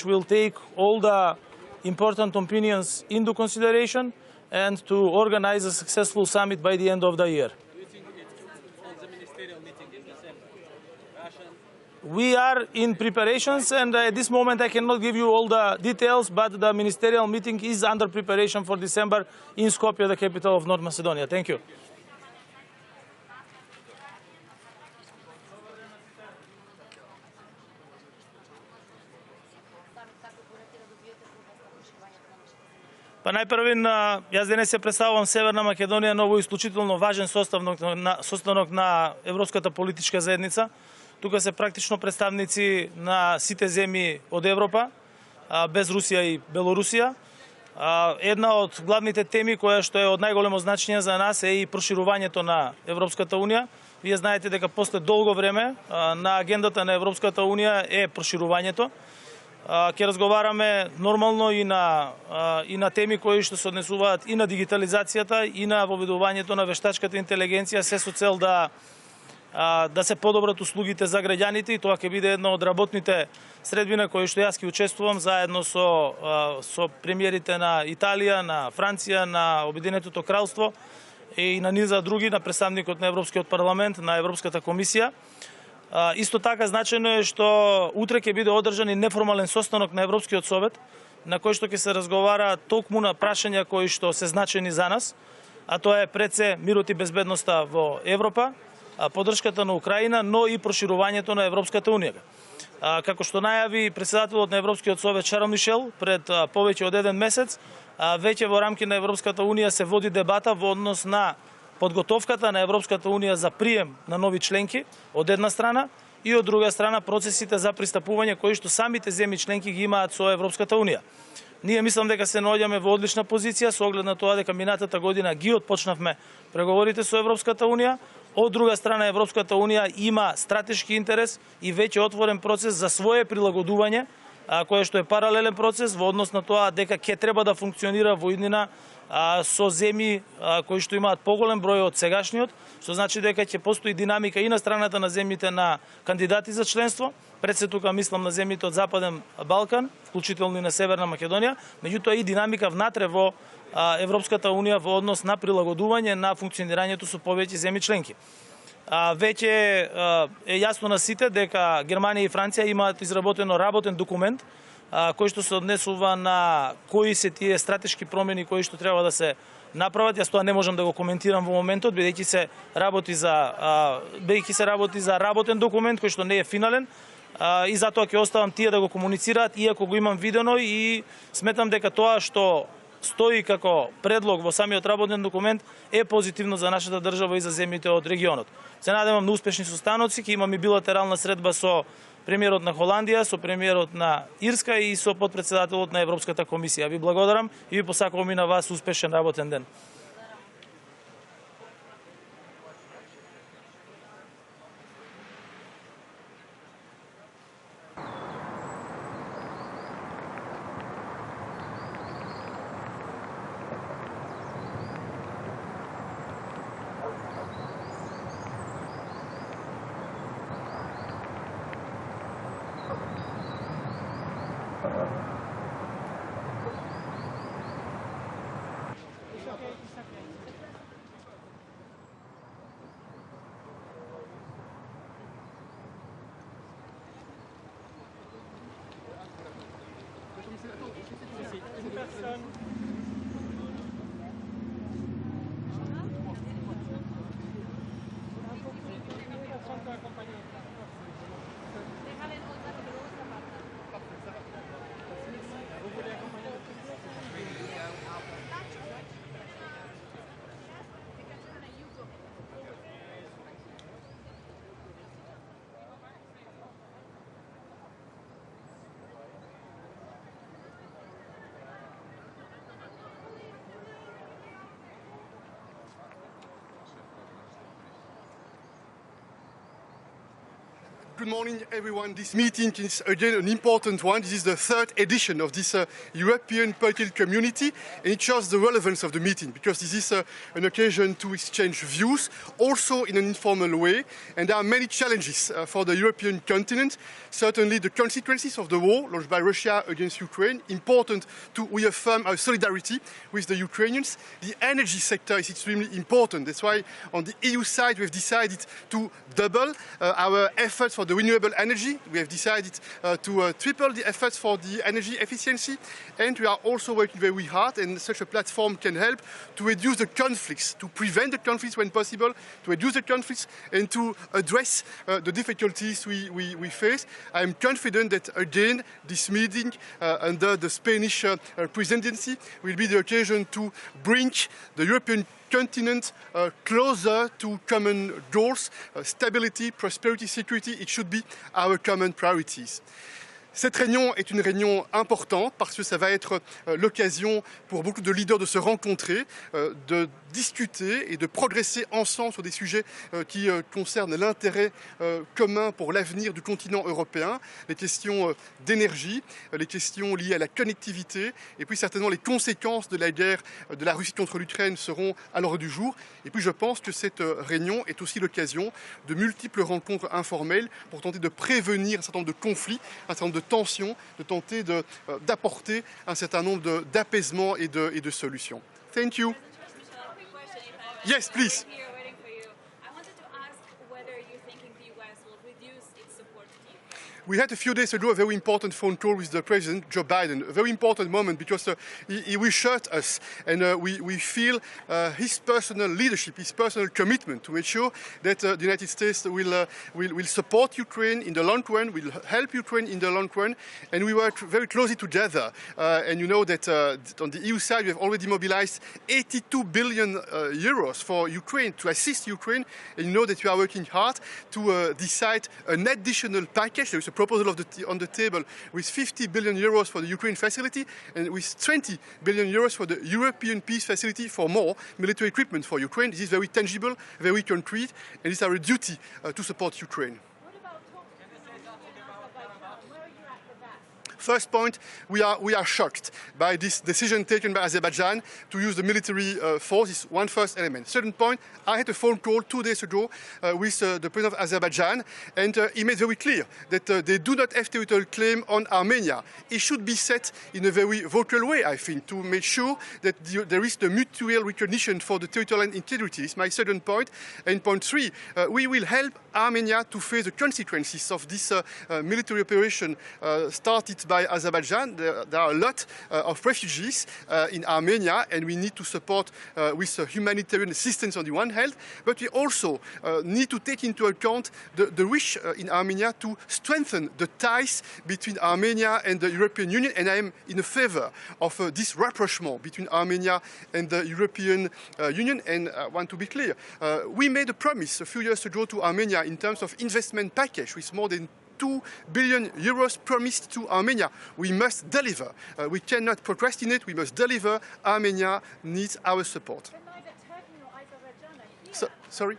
will take all the important opinions into consideration and to organize a successful summit by the end of the year. We are in preparations, and at this moment I cannot give you all the details, but the ministerial meeting is under preparation for December in Skopje, the capital of North Macedonia. Thank you. Па најпрвин, јас денес се представувам Северна Македонија, ново исклучително важен состанок на Европската политичка заедница. Тука се практично представници на сите земји од Европа, без Русија и Белорусија. Една од главните теми која што е од најголемо значење за нас е и проширувањето на Европската Унија. Вие знаете дека после долго време на агендата на Европската Унија е проширувањето. Ќе разговараме нормално и на теми кои што се однесуваат и на дигитализацијата и на воведувањето на вештачката интелигенција, се со цел да се подобрат услугите за граѓаните, и тоа ќе биде една од работните средби на кои што јас ќе учествувам заедно со премиерите на Италија, на Франција, на Обединетото кралство и на низа други, на представникот на Европскиот парламент, на Европската комисија. Исто така значено е што утре ќе биде одржан и неформален состанок на Европскиот совет, на кој што ќе се разговара толкму на прашања кои што се значени за нас, а тоа е пред се мирот и безбедноста во Европа, поддршката на Украина, но и проширувањето на Европската Унија. Како што најави председателот на Европскиот совет Шарл Мишел пред повеќе од еден месец, веќе во рамки на Европската Унија се води дебата во однос на подготовката на Европската Унија за прием на нови членки од една страна и од друга страна процесите за пристапување кои што самите земји членки ги имаат со Европската Унија. Ние мислам дека се наоѓаме во одлична позиција со оглед на тоа дека минатата година ги отпочнавме преговорите со Европската Унија. Од друга страна, Европската Унија има стратешки интерес и веќе отворен процес за свое прилагодување, кој што е паралелен процес во однос на тоа дека ќе треба да функционира во иднина со земји кои што имаат поголем број од сегашниот, што значи дека ќе постои динамика и на страната на земјите на кандидати за членство. Пред се тука мислам на земјите од Западен Балкан, вклучително и на Северна Македонија, меѓутоа и динамика внатре во Европската Унија во однос на прилагодување на функционирањето со повеќе земји членки. Веќе е јасно на сите дека Германија и Франција имаат изработено работен документ кој што се однесува на кои се тие стратешки промени кои што треба да се направат. Јас тоа не можам да го коментирам во моментот, бидејќи се работи за работен документ кој што не е финален, и затоа ќе оставам тие да го комуницираат, иако го имам видено, и сметам дека тоа што стои како предлог во самиот работен документ е позитивно за нашата држава и за земјите од регионот. Се надевам на успешни состаноци, ќе имам и билатерална средба со премиерот на Холандија, со премиерот на Ирска и со подпредседателот на Европската комисија. Ви благодарам и ви посакувам и на вас успешен работен ден. Good morning, everyone. This meeting is again an important one. This is the third edition of this European Political Community, and it shows the relevance of the meeting because this is an occasion to exchange views, also in an informal way. And there are many challenges for the European continent. Certainly the consequences of the war launched by Russia against Ukraine, important to reaffirm our solidarity with the Ukrainians. The energy sector is extremely important. That's why on the EU side we've decided to double our efforts for the renewable energy. We have decided to triple the efforts for the energy efficiency, and we are also working very hard, and such a platform can help to reduce the conflicts, to prevent the conflicts when possible, to reduce the conflicts and to address the difficulties we face. I am confident that again this meeting under the Spanish presidency will be the occasion to bring the European continent closer to common goals, stability, prosperity, security. It should be our common priorities. Cette réunion est une réunion importante parce que ça va être l'occasion pour beaucoup de leaders de se rencontrer, de discuter et de progresser ensemble sur des sujets qui concernent l'intérêt commun pour l'avenir du continent européen, les questions d'énergie, les questions liées à la connectivité, et puis certainement les conséquences de la guerre de la Russie contre l'Ukraine seront à l'ordre du jour. Et puis je pense que cette réunion est aussi l'occasion de multiples rencontres informelles pour tenter de prévenir un certain nombre de conflits, un certain nombre de tensions, de tenter d'apporter un certain nombre d'apaisements et de solutions. Thank you. Yes, please. We had a few days ago a very important phone call with the President, Joe Biden, a very important moment because he reassured us, and we feel his personal leadership, his personal commitment to make sure that the United States will support Ukraine in the long run, will help Ukraine in the long run, and we work very closely together. And you know that on the EU side we have already mobilized 82 billion euros for Ukraine, to assist Ukraine, and you know that we are working hard to decide an additional package. There is a proposal on the table with 50 billion euros for the Ukraine facility and with 20 billion euros for the European Peace Facility for more military equipment for Ukraine. This is very tangible, very concrete, and it's our duty to support Ukraine. First point, we are shocked by this decision taken by Azerbaijan to use the military force. Is one first element. Second point, I had a phone call 2 days ago with the President of Azerbaijan, and he made very clear that they do not have territorial claim on Armenia. It should be set in a very vocal way, I think, to make sure that there is the mutual recognition for the territorial integrity. It's my second point. And point three, we will help Armenia to face the consequences of this military operation started by Azerbaijan. There are a lot of refugees in Armenia, and we need to support with humanitarian assistance on the one hand, but we also need to take into account the wish in Armenia to strengthen the ties between Armenia and the European Union, and I am in favor of this rapprochement between Armenia and the European Union. And I want to be clear, we made a promise a few years ago to Armenia in terms of investment package with more than 2 billion euros promised to Armenia. We must deliver. We cannot procrastinate. We must deliver. Armenia needs our support. Sorry?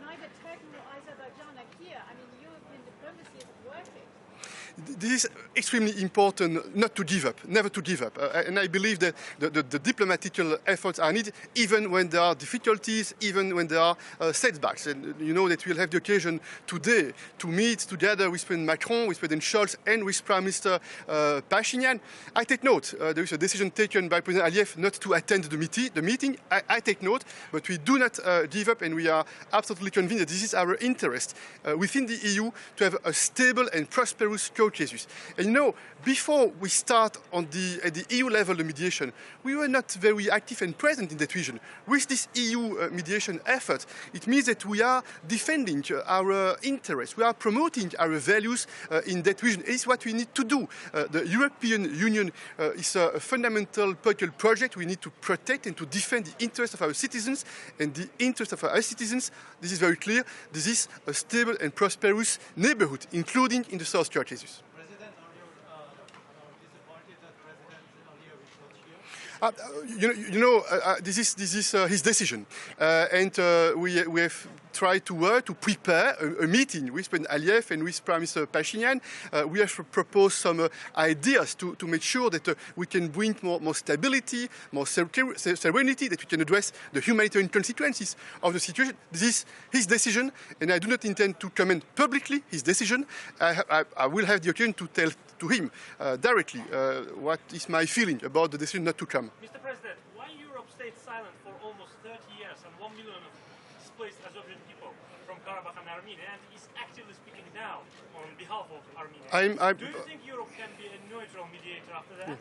Neither Turkey nor Azerbaijan are here. I mean, European diplomacy is working. This is extremely important not to give up, never to give up. And I believe that the diplomatical efforts are needed even when there are difficulties, even when there are setbacks. And you know that we'll have the occasion today to meet together with President Macron, with President Scholz, and with Prime Minister Pashinyan. I take note. There is a decision taken by President Aliyev not to attend the meeting. I take note, but we do not give up, and we are absolutely convinced that this is our interest within the EU to have a stable and prosperous Caucasus. And you know, before we start at the EU level the mediation, we were not very active and present in that region. With this EU mediation effort, it means that we are defending our interests, we are promoting our values in that region. It is what we need to do. The European Union is a fundamental political project. We need to protect and to defend the interests of our citizens, and the interests of our citizens, this is very clear, this is a stable and prosperous neighborhood, including in the South Caucasus. This is his decision, and we have tried to prepare a meeting with President Aliyev and with Prime Minister Pashinyan. We have proposed some ideas to make sure that we can bring more stability, more serenity, that we can address the humanitarian consequences of the situation. This is his decision, and I do not intend to comment publicly his decision. I will have the occasion to tell to him directly what is my feeling about the decision not to come. Mr. President, why Europe stayed silent for almost 30 years and 1 million of displaced Azovian people from Karabakh and Armenia, and is actively speaking now on behalf of Armenia? Do you think Europe can be a neutral mediator after that?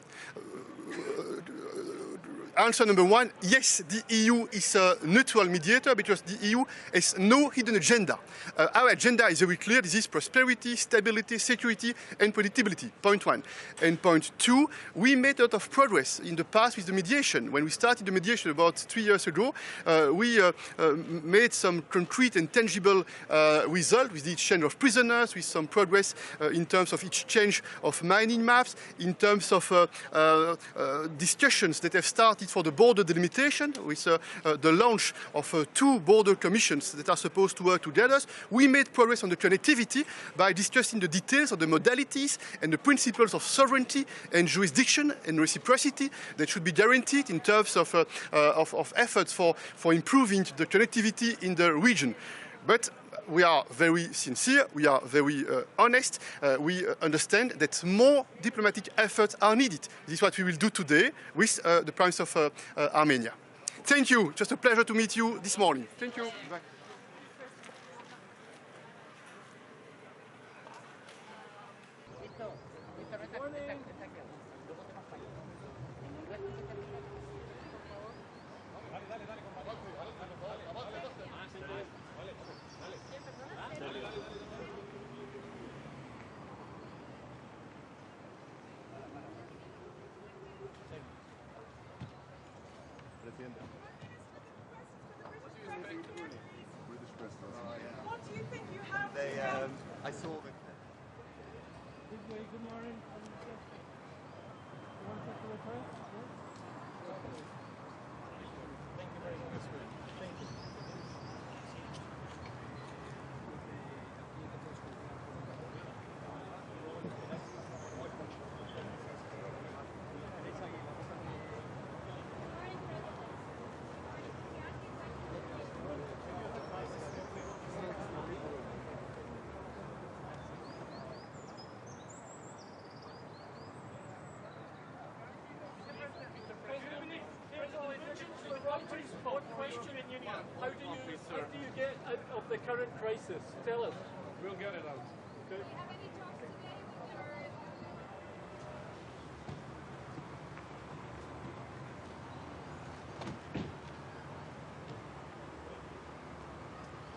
Answer number one, yes, the EU is a neutral mediator because the EU has no hidden agenda. Our agenda is very clear. This is prosperity, stability, security, and predictability, point one. And point two, we made a lot of progress in the past with the mediation. When we started the mediation about 3 years ago, we made some concrete and tangible result with the exchange of prisoners, with some progress in terms of exchange of mining maps, in terms of discussions that have started for the border delimitation, with the launch of 2 border commissions that are supposed to work together. We made progress on the connectivity by discussing the details of the modalities and the principles of sovereignty and jurisdiction and reciprocity that should be guaranteed in terms of efforts for improving the connectivity in the region. But we are very sincere, we are very honest, we understand that more diplomatic efforts are needed. This is what we will do today with the Prime Minister of Armenia. Thank you, just a pleasure to meet you this morning. Thank you. Bye. What do you think you have to say? I saw the... Good morning. You want to take the request? Thank you very much. Thank you. How do you get out of the current crisis? Tell us. We'll get it out. Okay.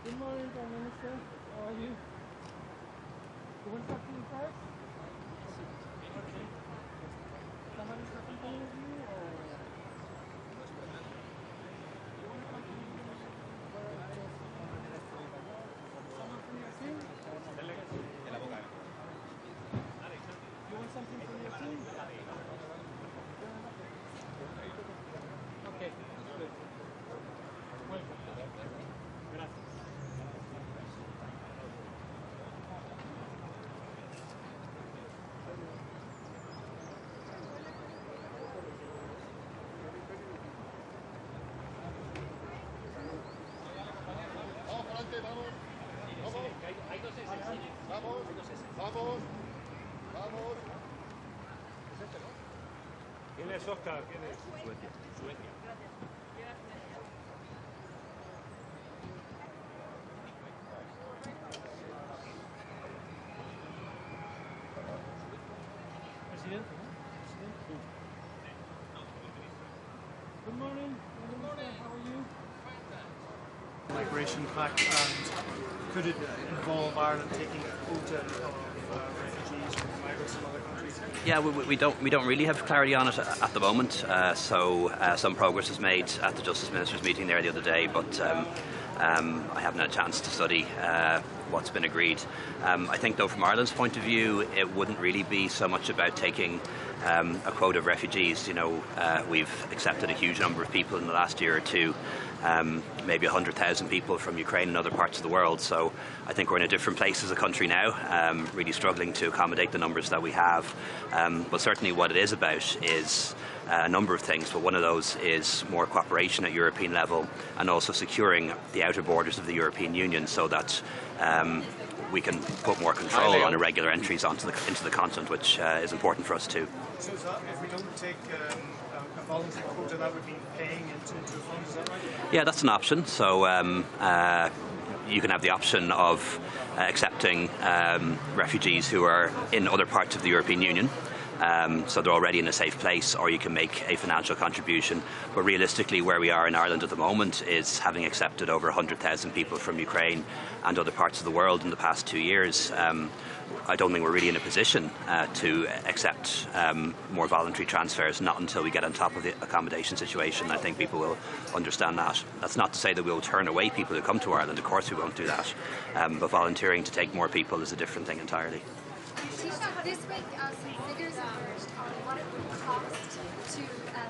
Good morning, Prime Minister. How are you? You want something first? Okay. Someone is accompanying you or? ¿Quién es Oscar? ¿Quién es? Suecia. Suecia. Presidente, ¿no? Presidente. Good morning. Good morning. How are you? Migration pact, and could it involve Ireland taking a quota of refugees from migrants from other countries? Yeah, we don't really have clarity on it at the moment. Some progress was made at the Justice Ministers meeting there the other day, but I haven't had a chance to study what's been agreed. I think, though, from Ireland's point of view, it wouldn't really be so much about taking a quota of refugees. You know, we've accepted a huge number of people in the last year or two, maybe 100,000 people from Ukraine and other parts of the world. So I think we're in a different place as a country now, really struggling to accommodate the numbers that we have. But certainly what it is about is a number of things, but one of those is more cooperation at European level and also securing the outer borders of the European Union so that we can put more control on irregular entries into the continent, which is important for us too. So if we don't take a voluntary quota, that would be paying into a fund, is that right? Yeah, that's an option. So you can have the option of accepting refugees who are in other parts of the European Union. So they're already in a safe place, or you can make a financial contribution. But realistically, where we are in Ireland at the moment is having accepted over 100,000 people from Ukraine and other parts of the world in the past 2 years. I don't think we're really in a position to accept more voluntary transfers, not until we get on top of the accommodation situation. I think people will understand that. That's not to say that we'll turn away people who come to Ireland. Of course we won't do that. But volunteering to take more people is a different thing entirely. This week, some figures emerged on what it would cost to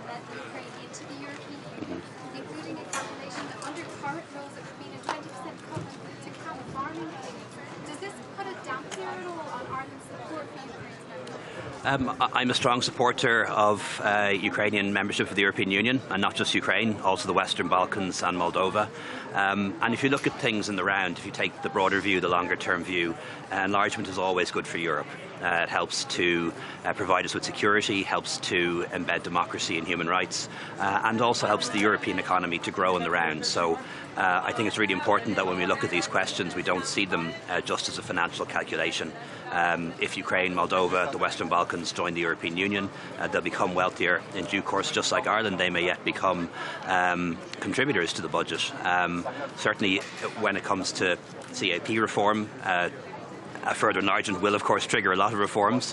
let Ukraine into the European Union, including a calculation that under current rules it would mean a 20% cut to camp farming aid. Does this put a damper at all on Ireland's support for Ukraine's membership? I'm a strong supporter of Ukrainian membership of the European Union, and not just Ukraine, also the Western Balkans and Moldova. And if you look at things in the round, if you take the broader view, the longer term view, enlargement is always good for Europe. It helps to provide us with security, helps to embed democracy and human rights, and also helps the European economy to grow in the round. So I think it's really important that when we look at these questions, we don't see them just as a financial calculation. If Ukraine, Moldova, the Western Balkans join the European Union, they'll become wealthier in due course, just like Ireland. They may yet become contributors to the budget. Certainly when it comes to CAP reform, a further enlargement will of course trigger a lot of reforms.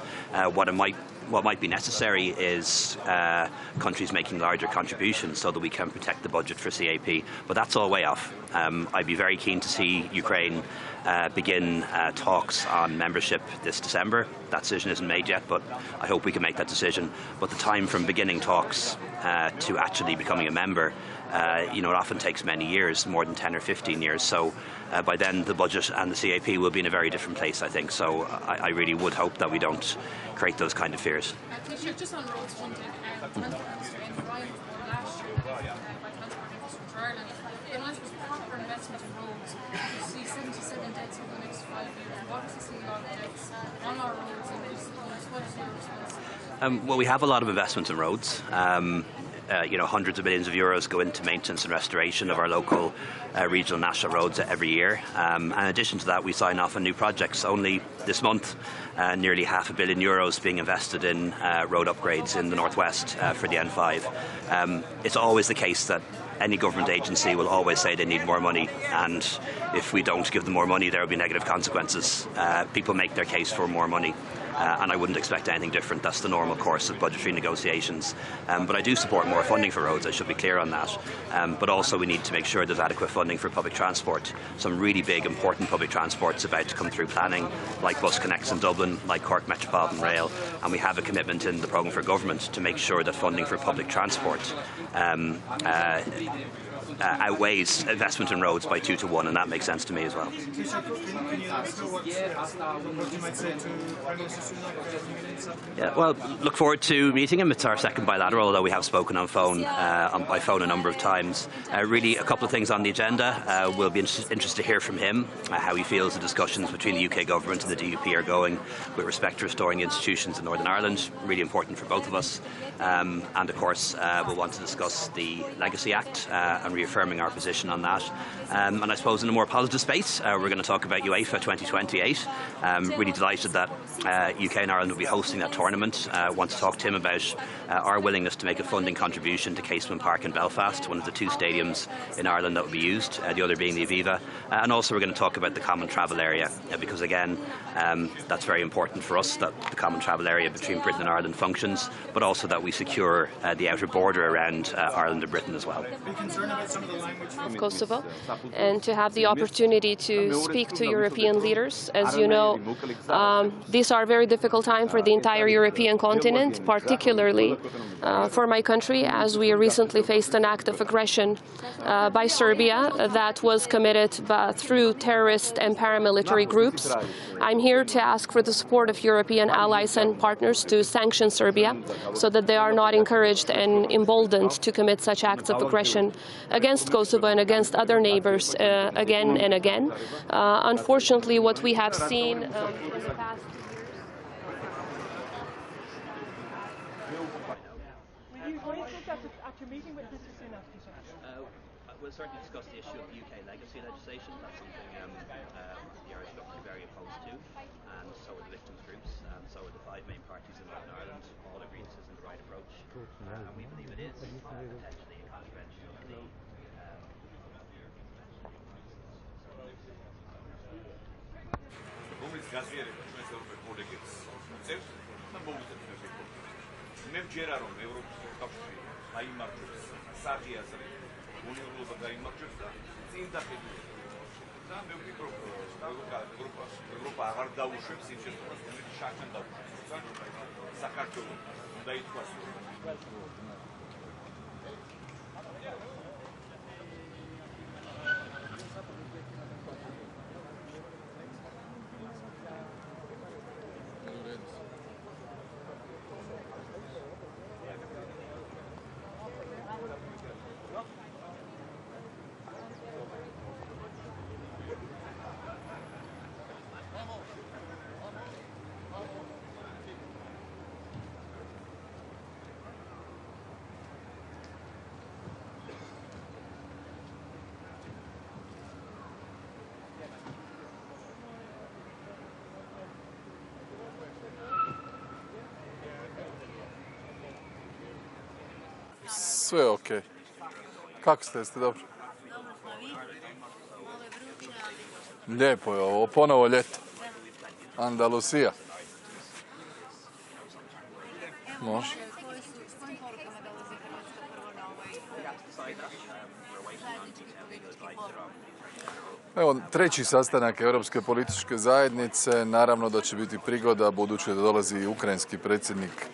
What might be necessary is countries making larger contributions so that we can protect the budget for CAP, but that's all way off. I'd be very keen to see Ukraine begin talks on membership this December. That decision isn't made yet, but I hope we can make that decision. But the time from beginning talks to actually becoming a member, it often takes many years, more than 10 or 15 years. So by then the budget and the CAP will be in a very different place, I think. So I really would hope that we don't create those kind of fears. Just on roads funding, Transport Minister in Ryan last year by Transport Infrastructure Ireland, the launch was proper investment in roads. You see 77 deaths over the next 5 years. What does you see a lot of deaths on our roads, and what is your response? Well, we have a lot of investment in roads. Hundreds of millions of euros go into maintenance and restoration of our local, regional, national roads every year. In addition to that, we sign off on new projects. Only this month, nearly €500 million being invested in road upgrades in the northwest for the N5. It's always the case that any government agency will always say they need more money, and if we don't give them more money, there will be negative consequences. People make their case for more money. And I wouldn't expect anything different. That's the normal course of budgetary negotiations. But I do support more funding for roads, I should be clear on that. But also we need to make sure there's adequate funding for public transport. Some really big, important public transport's about to come through planning, like Bus Connects in Dublin, like Cork Metropolitan Rail, and we have a commitment in the programme for government to make sure that funding for public transport outweighs investment in roads by 2 to 1, and that makes sense to me as well. Yeah, well, look forward to meeting him. It's our second bilateral, although we have spoken on by phone a number of times. Really, a couple of things on the agenda. We'll be interested to hear from him how he feels the discussions between the UK government and the DUP are going with respect to restoring the institutions in Northern Ireland. Really important for both of us. And of course, we'll want to discuss the Legacy Act and reaffirming our position on that. And I suppose in a more positive space, we're going to talk about UEFA 2028. Really delighted that UK and Ireland will be hosting that tournament. Want to talk to him about our willingness to make a funding contribution to Casement Park in Belfast, one of the 2 stadiums in Ireland that will be used, the other being the Aviva. And also we're going to talk about the common travel area, because again, that's very important for us, that the common travel area between Britain and Ireland functions, but also that we secure the outer border around Ireland and Britain as well. Are you concerned about of Kosovo and to have the opportunity to speak to European leaders. As you know, these are very difficult times for the entire European continent, particularly for my country, as we recently faced an act of aggression by Serbia that was committed through terrorist and paramilitary groups. I'm here to ask for the support of European allies and partners to sanction Serbia so that they are not encouraged and emboldened to commit such acts of aggression against Kosovo and against other neighbors again and again. Unfortunately, what we have seen in the past We'll certainly discuss the issue of the UK legacy legislation. That's something the Irish government are very opposed to, and so are the victims groups, and so are the 5 main parties in Northern Ireland. All agree this isn't the right approach, and we believe it is potentially a contravention of the Unión Europea imărciuța, țin dacă da, meu Europa agar daușă, sincer, și acum daușă. Să cartă, dai tu așa. Sve ok. Kako ste? Jeste dobro? Lijepo je ovo, ponovo ljeto. Andalusija. Može. Evo, 3. sastanak Europske političke zajednice. Naravno da će biti prigoda, budući da dolazi ukrajinski predsjednik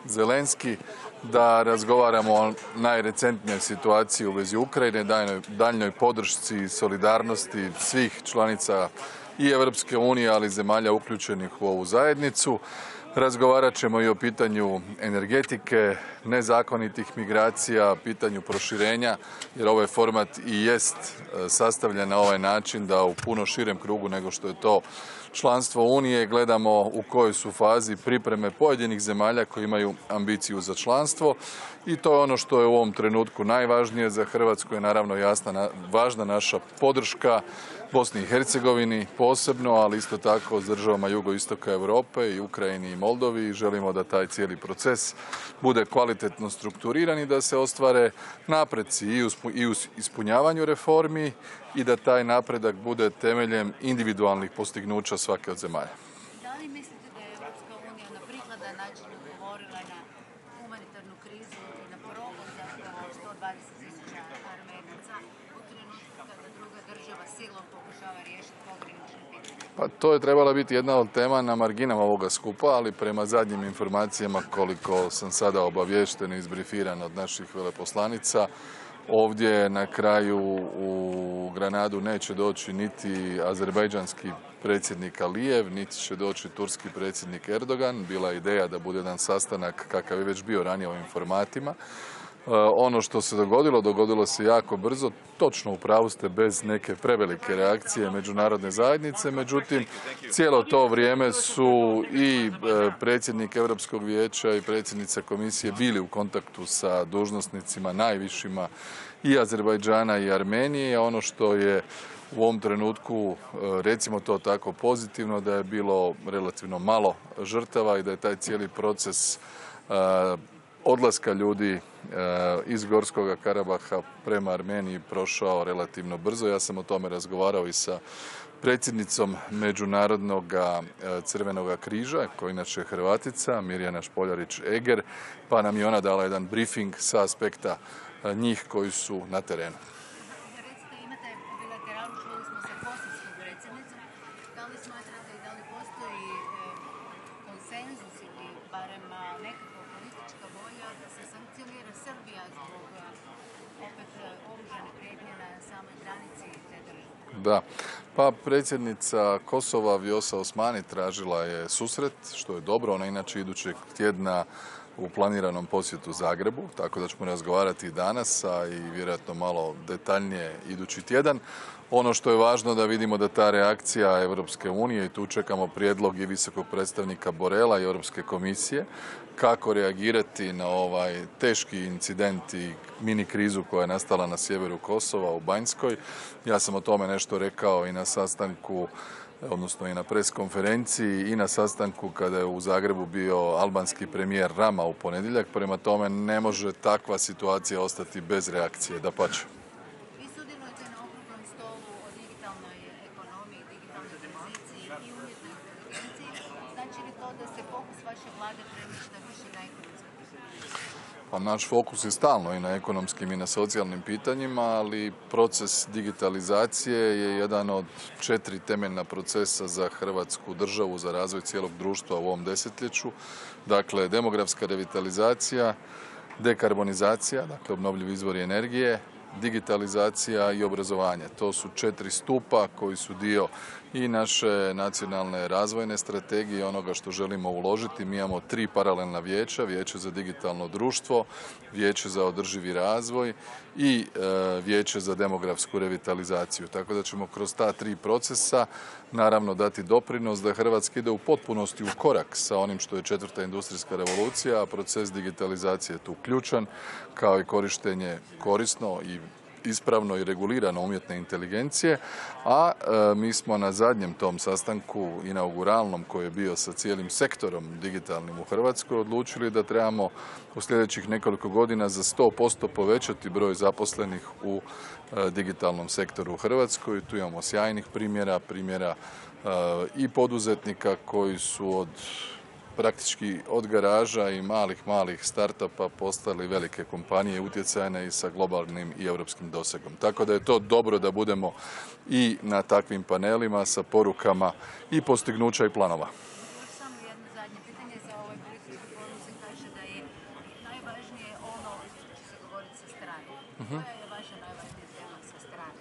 Zelenski, da razgovaramo o najrecentnijoj situaciji u vezi Ukrajine, daljnjoj podršci i solidarnosti svih članica i Europske unije, ali i zemalja uključenih u ovu zajednicu. Razgovarat ćemo i o pitanju energetike, nezakonitih migracija, pitanju proširenja, jer ovaj format i jest sastavljen na ovaj način da u puno širem krugu nego što je to članstvo Unije gledamo u kojoj su fazi pripreme pojedinih zemalja koji imaju ambiciju za članstvo i to je ono što je u ovom trenutku najvažnije za Hrvatsku, je naravno važna naša podrška Bosni i Hercegovini posebno, ali isto tako s državama jugoistoka Europe i Ukrajini i Moldovi i želimo da taj cijeli proces bude kvalitetno strukturiran i da se ostvare napreci i u ispunjavanju reformi i da taj napredak bude temeljem individualnih postignuća svake od zemalja. Da li mislite da je Europska unija na prikladan način odgovorila na humanitarnu krizu i na progon zapravo 120.000 Armenaca u trenutku kada druga država silom pokušava riješiti pogranične pitanje? Pa to je trebala biti jedna od tema na marginama ovoga skupa, ali prema zadnjim informacijama koliko sam sada obaviješten i izbrifiran od naših veleposlanica, ovdje na kraju u Granadu neće doći niti azerbajdžanski predsjednik Alijev, niti će doći turski predsjednik Erdogan. Bila je ideja da bude jedan sastanak kakav je već bio ranije u ovim formatima. Ono što se dogodilo se jako brzo, točno u pravu ste, bez neke prevelike reakcije međunarodne zajednice, međutim cijelo to vrijeme su i predsjednik Europskog vijeća i predsjednica komisije bili u kontaktu sa dužnosnicima najvišima i Azerbajdžana i Armenije, a ono što je u ovom trenutku, recimo to tako, pozitivno, da je bilo relativno malo žrtava i da je taj cijeli proces odlaska ljudi iz Gorskoga Karabaha prema Armeniji prošao relativno brzo. Ja sam o tome razgovarao i sa predsjednicom Međunarodnog Crvenog križa, koja je inače Hrvatica, Mirjana Špoljarić-Eger, pa nam je ona dala jedan briefing sa aspekta njih koji su na terenu. smatrate da li postoji konsenzus ili barem nekakva politička volja da se sankcionira Srbija zbog opet oružane prijetnje na samoj granici te države? Da, pa predsjednica Kosova Vjosa Osmani tražila je susret, što je dobro. Ona inače idućeg tjedna u planiranom posjetu Zagrebu, tako da ćemo razgovarati i danas, a i vjerojatno malo detaljnije idući tjedan. Ono što je važno da vidimo da ta reakcija Europske unije, i tu čekamo prijedlog i visokog predstavnika Borela i Europske komisije, kako reagirati na ovaj teški incident i mini krizu koja je nastala na sjeveru Kosova u Banjskoj. Ja sam o tome nešto rekao i na sastanku, odnosno i na preskonferenciji i na sastanku kada je u Zagrebu bio albanski premijer Rama u ponedjeljak. Prema tome ne može takva situacija ostati bez reakcije, dapače. Vi sudjelujete na okruglom stolu o digitalnoj ekonomiji, digitalnoj tranziciji i umjetnoj inteligenciji. Znači li to da se fokus vaše vlade premješta više na ekonomsku? Pa naš fokus je stalno i na ekonomskim i na socijalnim pitanjima, ali proces digitalizacije je jedan od 4 temeljna procesa za Hrvatsku državu, za razvoj cijelog društva u ovom desetljeću. Dakle, demografska revitalizacija, dekarbonizacija, dakle obnovljivi izvori energije, digitalizacija i obrazovanje. To su 4 stupa koji su dio i naše nacionalne razvojne strategije, onoga što želimo uložiti. Mi imamo 3 paralelna vijeća, vijeće za digitalno društvo, vijeće za održivi razvoj i vijeće za demografsku revitalizaciju. Tako da ćemo kroz ta 3 procesa naravno dati doprinos da Hrvatska ide u potpunosti u korak sa onim što je 4. industrijska revolucija, a proces digitalizacije je tu ključan, kao i korištenje korisno i ispravno i regulirano umjetne inteligencije, a mi smo na zadnjem tom sastanku inauguralnom koji je bio sa cijelim sektorom digitalnim u Hrvatskoj odlučili da trebamo u sljedećih nekoliko godina za 100% povećati broj zaposlenih u digitalnom sektoru u Hrvatskoj. Tu imamo sjajnih primjera i poduzetnika koji su praktički od garaža i malih startupa postali velike kompanije utjecajne i sa globalnim i europskim dosegom. Tako da je to dobro da budemo i na takvim panelima sa porukama i postignuća i planova. Samo jedno zadnje pitanje za ovaj politički forum se kaže da je najvažnije ono što će se govoriti sa strane. Koja je vaša najvažnija tema sa strane?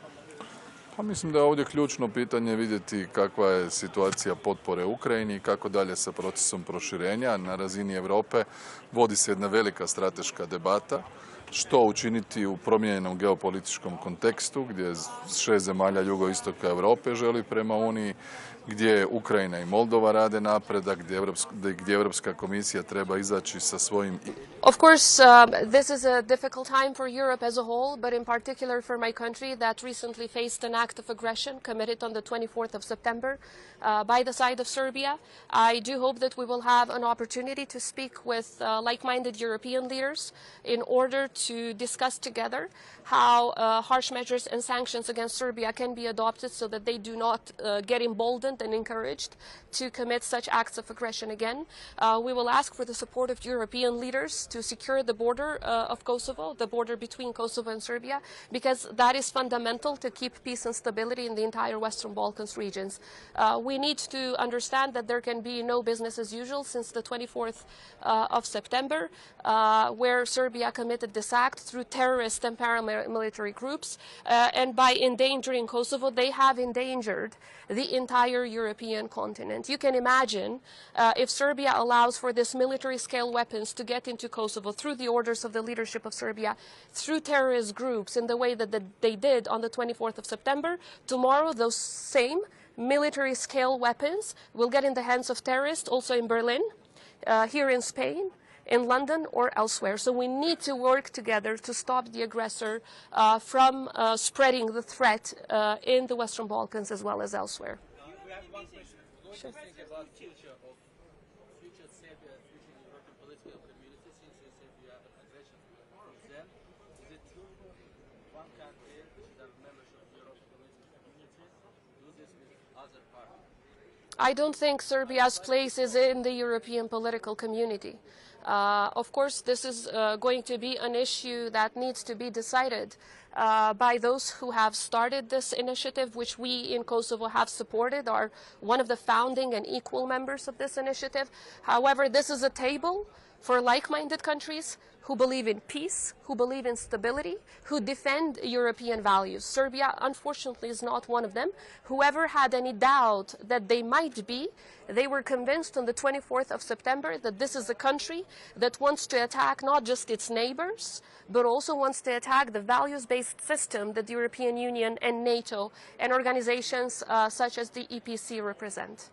Pa mislim da je ovdje ključno pitanje vidjeti kakva je situacija potpore Ukrajini i kako dalje sa procesom proširenja. Na razini Europe vodi se jedna velika strateška debata. Što učiniti u promijenjenom geopolitičkom kontekstu gdje 6 zemalja jugoistoka Europe želi prema Uniji, gdje Ukrajina i Moldova rade napredak, gdje Europska komisija treba izaći sa svojim... Of course, this is a difficult time for Europe as a whole, but in particular for my country that recently faced an act of aggression committed on the 24th of September by the side of Serbia. I do hope that we will have an opportunity to speak with like-minded European leaders in order to discuss together how harsh measures and sanctions against Serbia can be adopted so that they do not get emboldened and encouraged to commit such acts of aggression again. We will ask for the support of European leaders to secure the border of Kosovo, the border between Kosovo and Serbia, because that is fundamental to keep peace and stability in the entire Western Balkans regions. We need to understand that there can be no business as usual since the 24th of September, where Serbia committed this act through terrorist and paramilitary groups, and by endangering Kosovo, they have endangered the entire European continent. You can imagine if Serbia allows for this military-scale weapons to get into Kosovo through the orders of the leadership of Serbia, through terrorist groups in the way that they did on the 24th of September, tomorrow those same military-scale weapons will get in the hands of terrorists also in Berlin, here in Spain, in London or elsewhere. So we need to work together to stop the aggressor from spreading the threat in the Western Balkans as well as elsewhere. We have one question. What do you think about future Serbia, future European political community since Serbia aggression from them? Is it true one country which is a member of the European community do this with other parties? I don't think Serbia's place is in the European political community. Of course, this is going to be an issue that needs to be decided by those who have started this initiative, which we in Kosovo have supported, are one of the founding and equal members of this initiative. However, this is a table for like-minded countries who believe in peace, who believe in stability, who defend European values. Serbia, unfortunately, is not one of them. Whoever had any doubt that they might be, they were convinced on the 24th of September that this is a country that wants to attack not just its neighbors, but also wants to attack the values-based system that the European Union and NATO and organizations such as the EPC represent.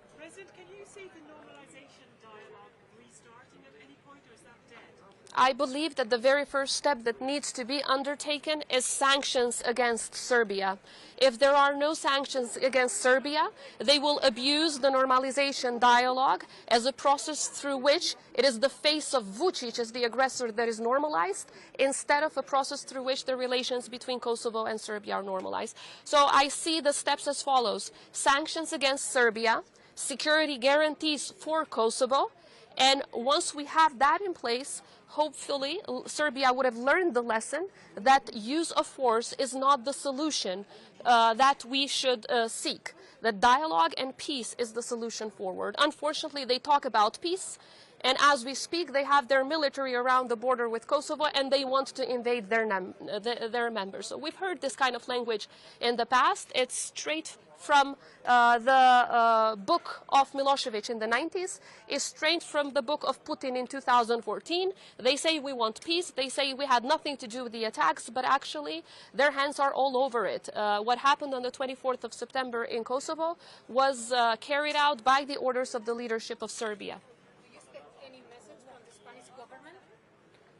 I believe that the very first step that needs to be undertaken is sanctions against Serbia. If there are no sanctions against Serbia, they will abuse the normalization dialogue as a process through which it is the face of Vučić as the aggressor that is normalized, instead of a process through which the relations between Kosovo and Serbia are normalized. So I see the steps as follows: sanctions against Serbia, security guarantees for Kosovo, and once we have that in place, hopefully Serbia would have learned the lesson that use of force is not the solution that we should seek. That dialogue and peace is the solution forward. Unfortunately, they talk about peace, and as we speak, they have their military around the border with Kosovo, and they want to invade their members. So we've heard this kind of language in the past. It's straight from the book of Milosevic in the 90s, is straight from the book of Putin in 2014. They say we want peace. They say we had nothing to do with the attacks, but actually their hands are all over it. What happened on the 24th of September in Kosovo was carried out by the orders of the leadership of Serbia.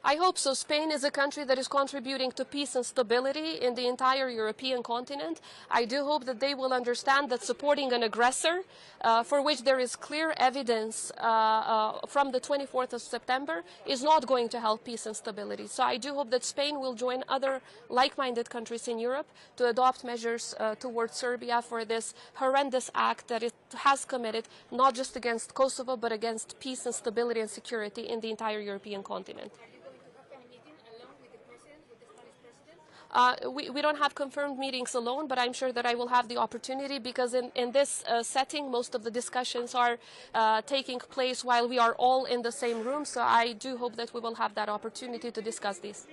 I hope so. Spain is a country that is contributing to peace and stability in the entire European continent. I do hope that they will understand that supporting an aggressor, for which there is clear evidence from the 24th of September, is not going to help peace and stability. So I do hope that Spain will join other like-minded countries in Europe to adopt measures towards Serbia for this horrendous act that it has committed, not just against Kosovo, but against peace and stability and security in the entire European continent. We don't have confirmed meetings alone, but I'm sure that I will have the opportunity, because in this setting, most of the discussions are taking place while we are all in the same room. So I do hope that we will have that opportunity to discuss this.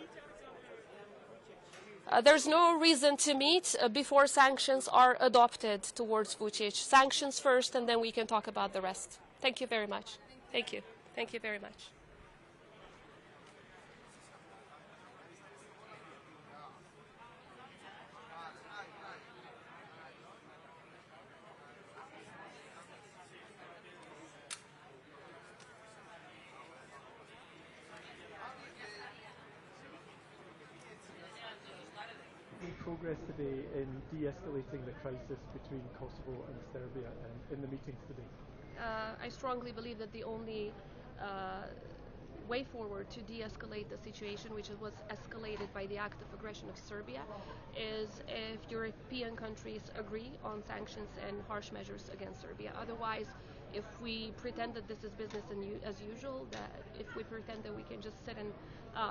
There's no reason to meet before sanctions are adopted towards Vučić. Sanctions first, and then we can talk about the rest. Thank you very much. Thank you. Thank you very much. Progress today in de-escalating the crisis between Kosovo and Serbia in the meetings today? I strongly believe that the only way forward to de-escalate the situation, which was escalated by the act of aggression of Serbia, is if European countries agree on sanctions and harsh measures against Serbia. Otherwise, if we pretend that this is business as usual, that if we pretend that we can just sit and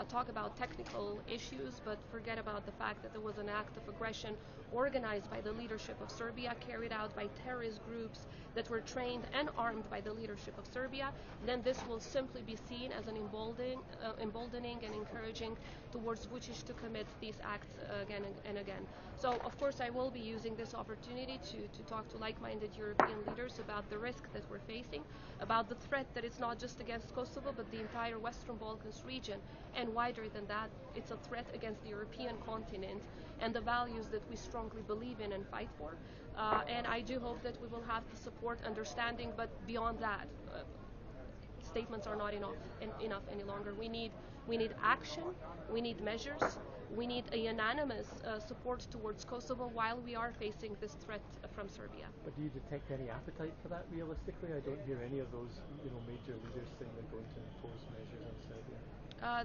talk about technical issues, but forget about the fact that there was an act of aggression organized by the leadership of Serbia, carried out by terrorist groups that were trained and armed by the leadership of Serbia, then this will simply be seen as an emboldening and encouraging towards Vučić to commit these acts again and again. So, of course, I will be using this opportunity to talk to like-minded European leaders about the risk that we're facing, about the threat that it's not just against Kosovo, but the entire Western Balkans region, and wider than that, it's a threat against the European continent and the values that we strongly believe in and fight for. And I do hope that we will have the support, understanding, but beyond that, statements are not enough any longer. We need action, we need measures, we need a unanimous support towards Kosovo while we are facing this threat from Serbia. But do you detect any appetite for that realistically? I don't hear any of those major leaders saying they're going to impose measures on Serbia.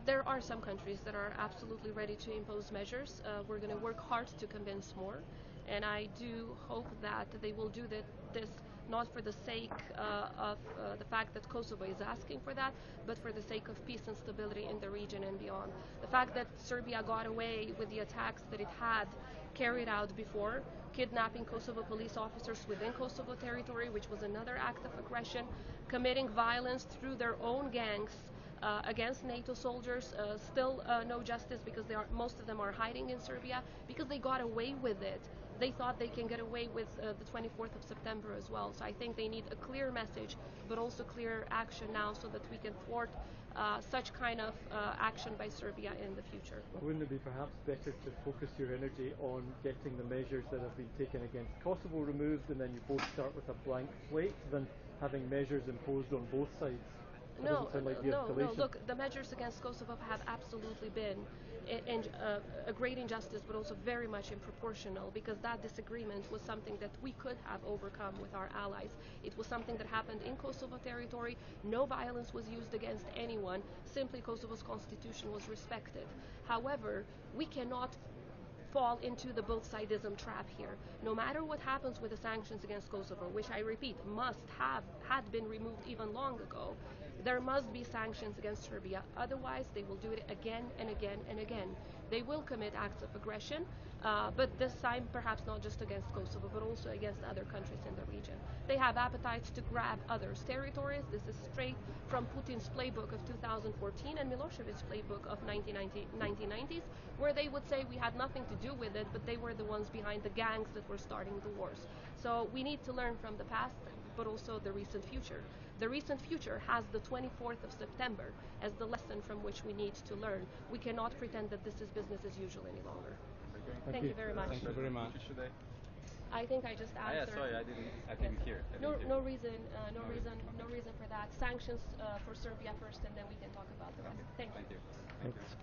There are some countries that are absolutely ready to impose measures. We're going to work hard to convince more. And I do hope that they will do this not for the sake of the fact that Kosovo is asking for that, but for the sake of peace and stability in the region and beyond. The fact that Serbia got away with the attacks that it had carried out before, kidnapping Kosovo police officers within Kosovo territory, which was another act of aggression, committing violence through their own gangs against NATO soldiers, still no justice because most of them are hiding in Serbia because they got away with it. They thought they can get away with the 24th of September as well. So I think they need a clear message, but also clear action now so that we can thwart such kind of action by Serbia in the future. Wouldn't it be perhaps better to focus your energy on getting the measures that have been taken against Kosovo removed, and then you both start with a blank slate, than having measures imposed on both sides? No, look, the measures against Kosovo have absolutely been a great injustice, but also very much improportional, because that disagreement was something that we could have overcome with our allies. It was something that happened in Kosovo territory. No violence was used against anyone. Simply Kosovo's constitution was respected. However, we cannot fall into the both-sidism trap here. No matter what happens with the sanctions against Kosovo, which I repeat had been removed even long ago, there must be sanctions against Serbia. Otherwise, they will do it again and again and again. They will commit acts of aggression, but this time perhaps not just against Kosovo, but also against other countries in the region. They have appetites to grab others' territories. This is straight from Putin's playbook of 2014 and Milosevic's playbook of 1990s, where they would say we had nothing to do with it, but they were the ones behind the gangs that were starting the wars. So we need to learn from the past, but also the recent future. The recent future has the 24th of September as the lesson from which we need to learn. We cannot pretend that this is business as usual any longer. Thank you very much. Thank you very much. I think I just answered. Yeah, sorry, I didn't hear. No reason for that. Sanctions for Serbia first, and then we can talk about the rest. Thank you. Thanks.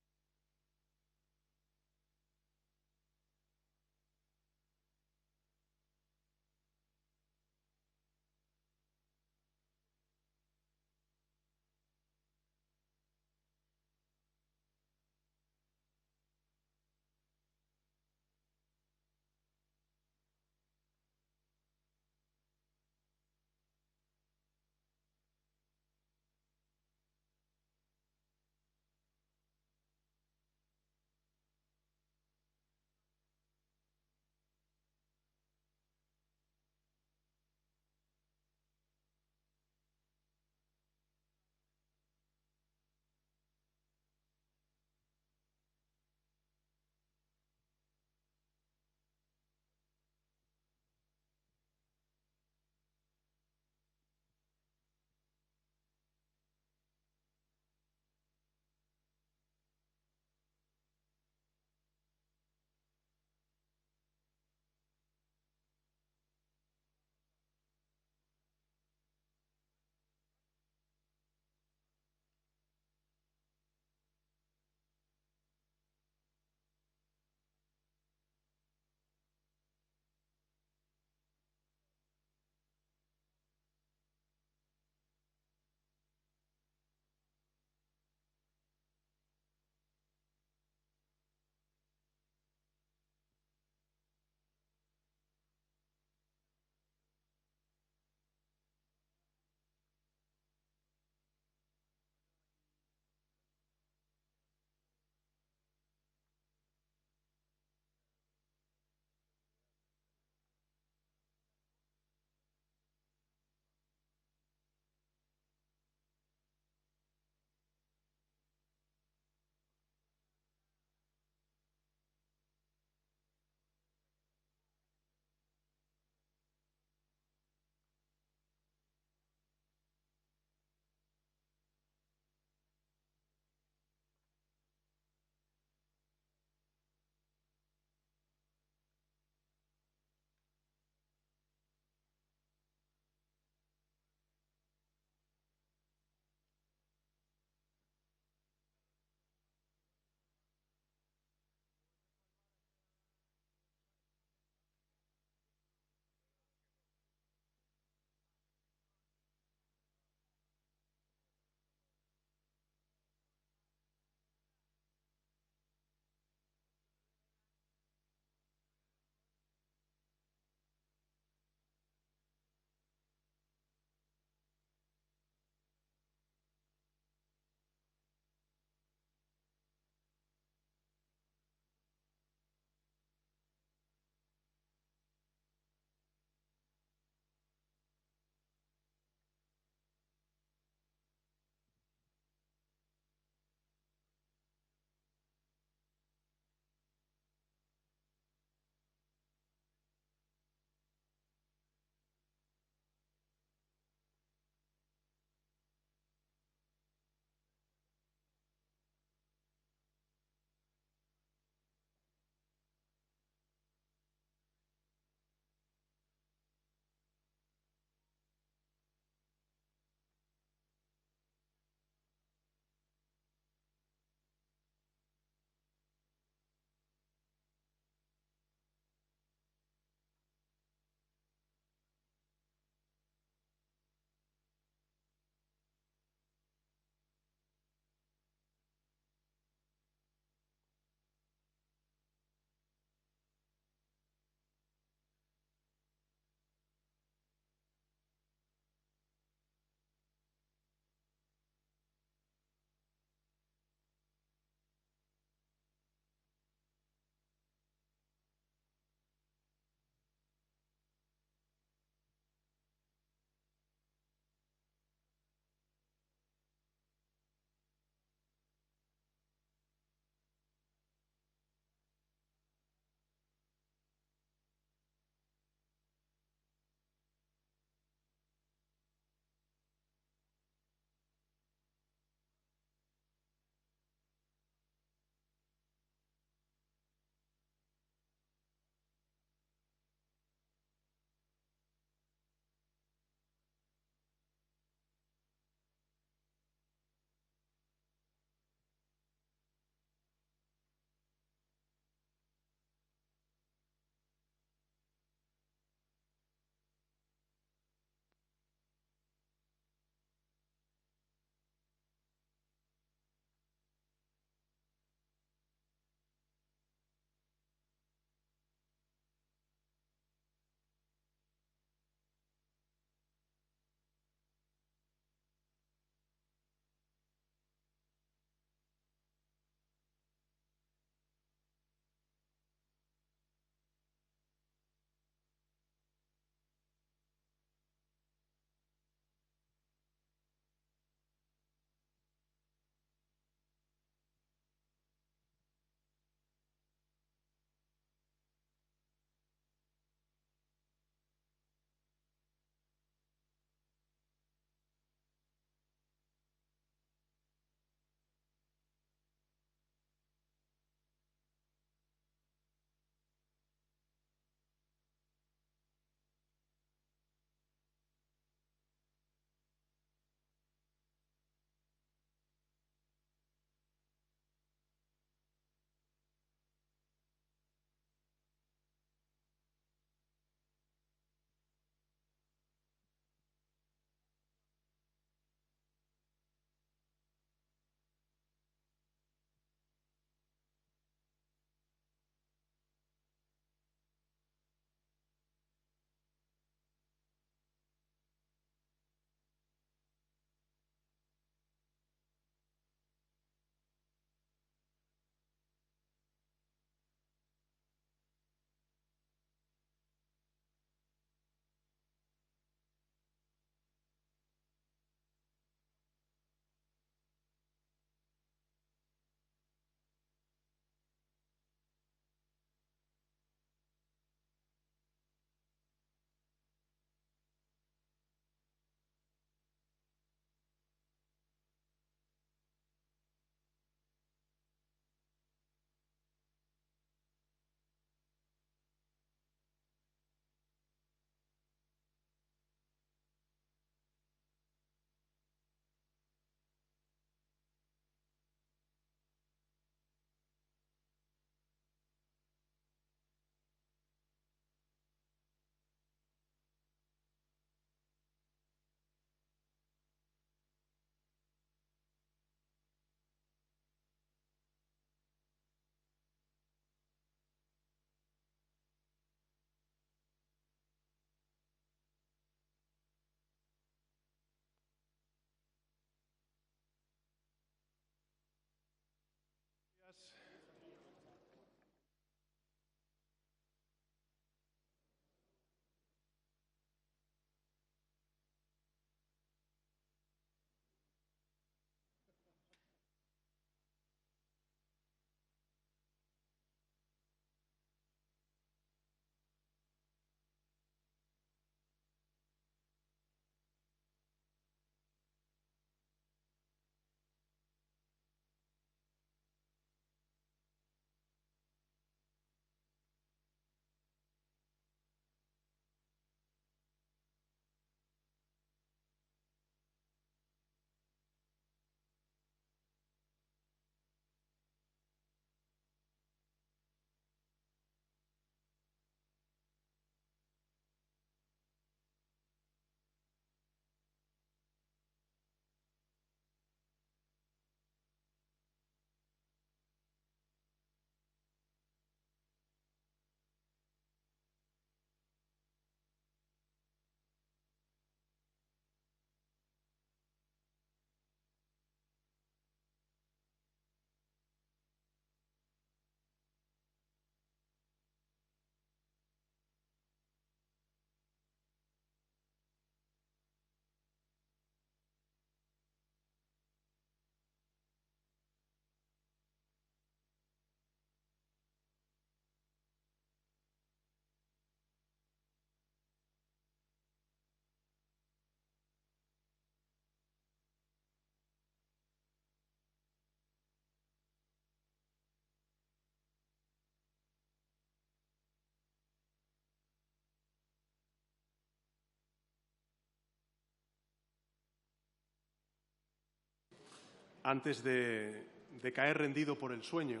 antes de caer rendido por el sueño,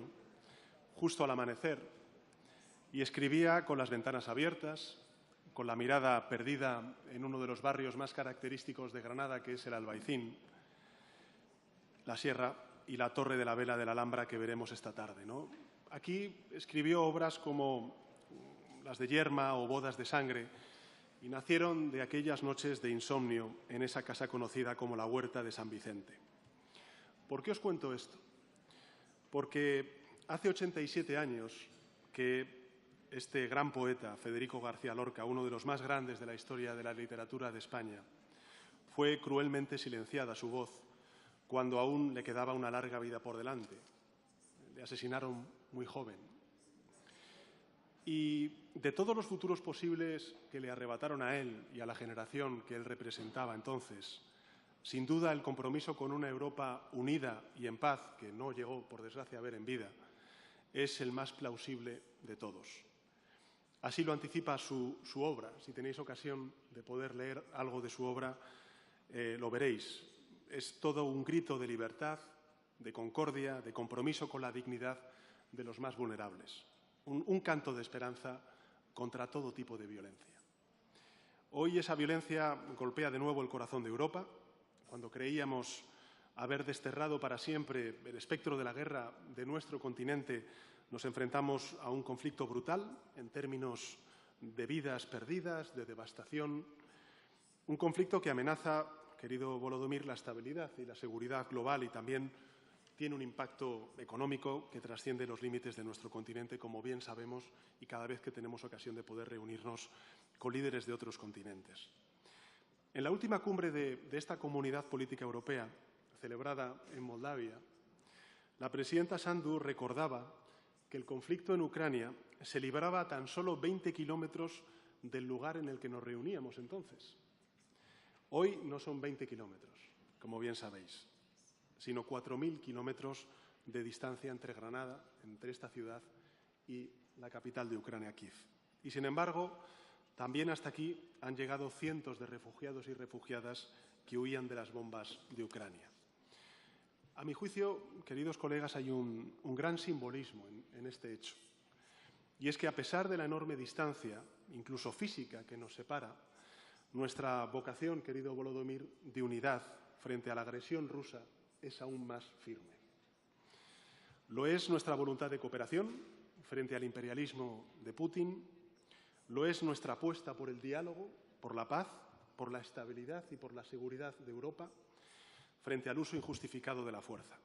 justo al amanecer, y escribía con las ventanas abiertas, con la mirada perdida en uno de los barrios más característicos de Granada, que es el Albaicín, la Sierra y la Torre de la Vela de la Alhambra que veremos esta tarde, ¿no? Aquí escribió obras como las de Yerma o Bodas de Sangre y nacieron de aquellas noches de insomnio en esa casa conocida como la Huerta de San Vicente. ¿Por qué os cuento esto? Porque hace 87 años que este gran poeta, Federico García Lorca, uno de los más grandes de la historia de la literatura de España, fue cruelmente silenciada su voz cuando aún le quedaba una larga vida por delante. Le asesinaron muy joven. Y de todos los futuros posibles que le arrebataron a él y a la generación que él representaba entonces, sin duda el compromiso con una Europa unida y en paz, que no llegó, por desgracia, a ver en vida, es el más plausible de todos. Así lo anticipa su obra. Si tenéis ocasión de poder leer algo de su obra, lo veréis. Es todo un grito de libertad, de concordia, de compromiso con la dignidad de los más vulnerables. Un canto de esperanza contra todo tipo de violencia. Hoy esa violencia golpea de nuevo el corazón de Europa. Cuando creíamos haber desterrado para siempre el espectro de la guerra de nuestro continente, nos enfrentamos a un conflicto brutal en términos de vidas perdidas, de devastación. Un conflicto que amenaza, querido Volodímir, la estabilidad y la seguridad global y también tiene un impacto económico que trasciende los límites de nuestro continente, como bien sabemos, y cada vez que tenemos ocasión de poder reunirnos con líderes de otros continentes. En la última cumbre de esta Comunidad Política Europea, celebrada en Moldavia, la presidenta Sandu recordaba que el conflicto en Ucrania se libraba a tan solo 20 kilómetros del lugar en el que nos reuníamos entonces. Hoy no son 20 kilómetros, como bien sabéis, sino 4.000 kilómetros de distancia entre Granada, entre esta ciudad, y la capital de Ucrania, Kiev. Y, sin embargo, también hasta aquí han llegado cientos de refugiados y refugiadas que huían de las bombas de Ucrania. A mi juicio, queridos colegas, hay un gran simbolismo en este hecho. Y es que, a pesar de la enorme distancia, incluso física, que nos separa, nuestra vocación, querido Volodímir, de unidad frente a la agresión rusa es aún más firme. Lo es nuestra voluntad de cooperación frente al imperialismo de Putin, lo es nuestra apuesta por el diálogo, por la paz, por la estabilidad y por la seguridad de Europa frente al uso injustificado de la fuerza.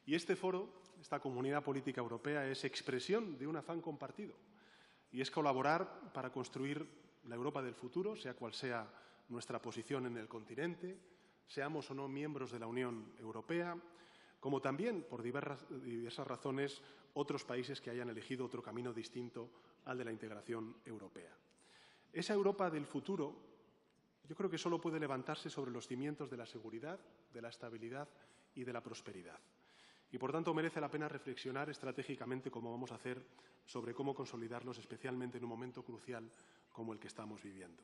Y este foro, esta Comunidad Política Europea, es expresión de un afán compartido y es colaborar para construir la Europa del futuro, sea cual sea nuestra posición en el continente, seamos o no miembros de la Unión Europea, como también, por diversas razones, otros países que hayan elegido otro camino distinto al de la integración europea. Esa Europa del futuro, yo creo que solo puede levantarse sobre los cimientos de la seguridad, de la estabilidad y de la prosperidad. Y, por tanto, merece la pena reflexionar estratégicamente cómo vamos a hacer sobre cómo consolidarlos, especialmente en un momento crucial como el que estamos viviendo.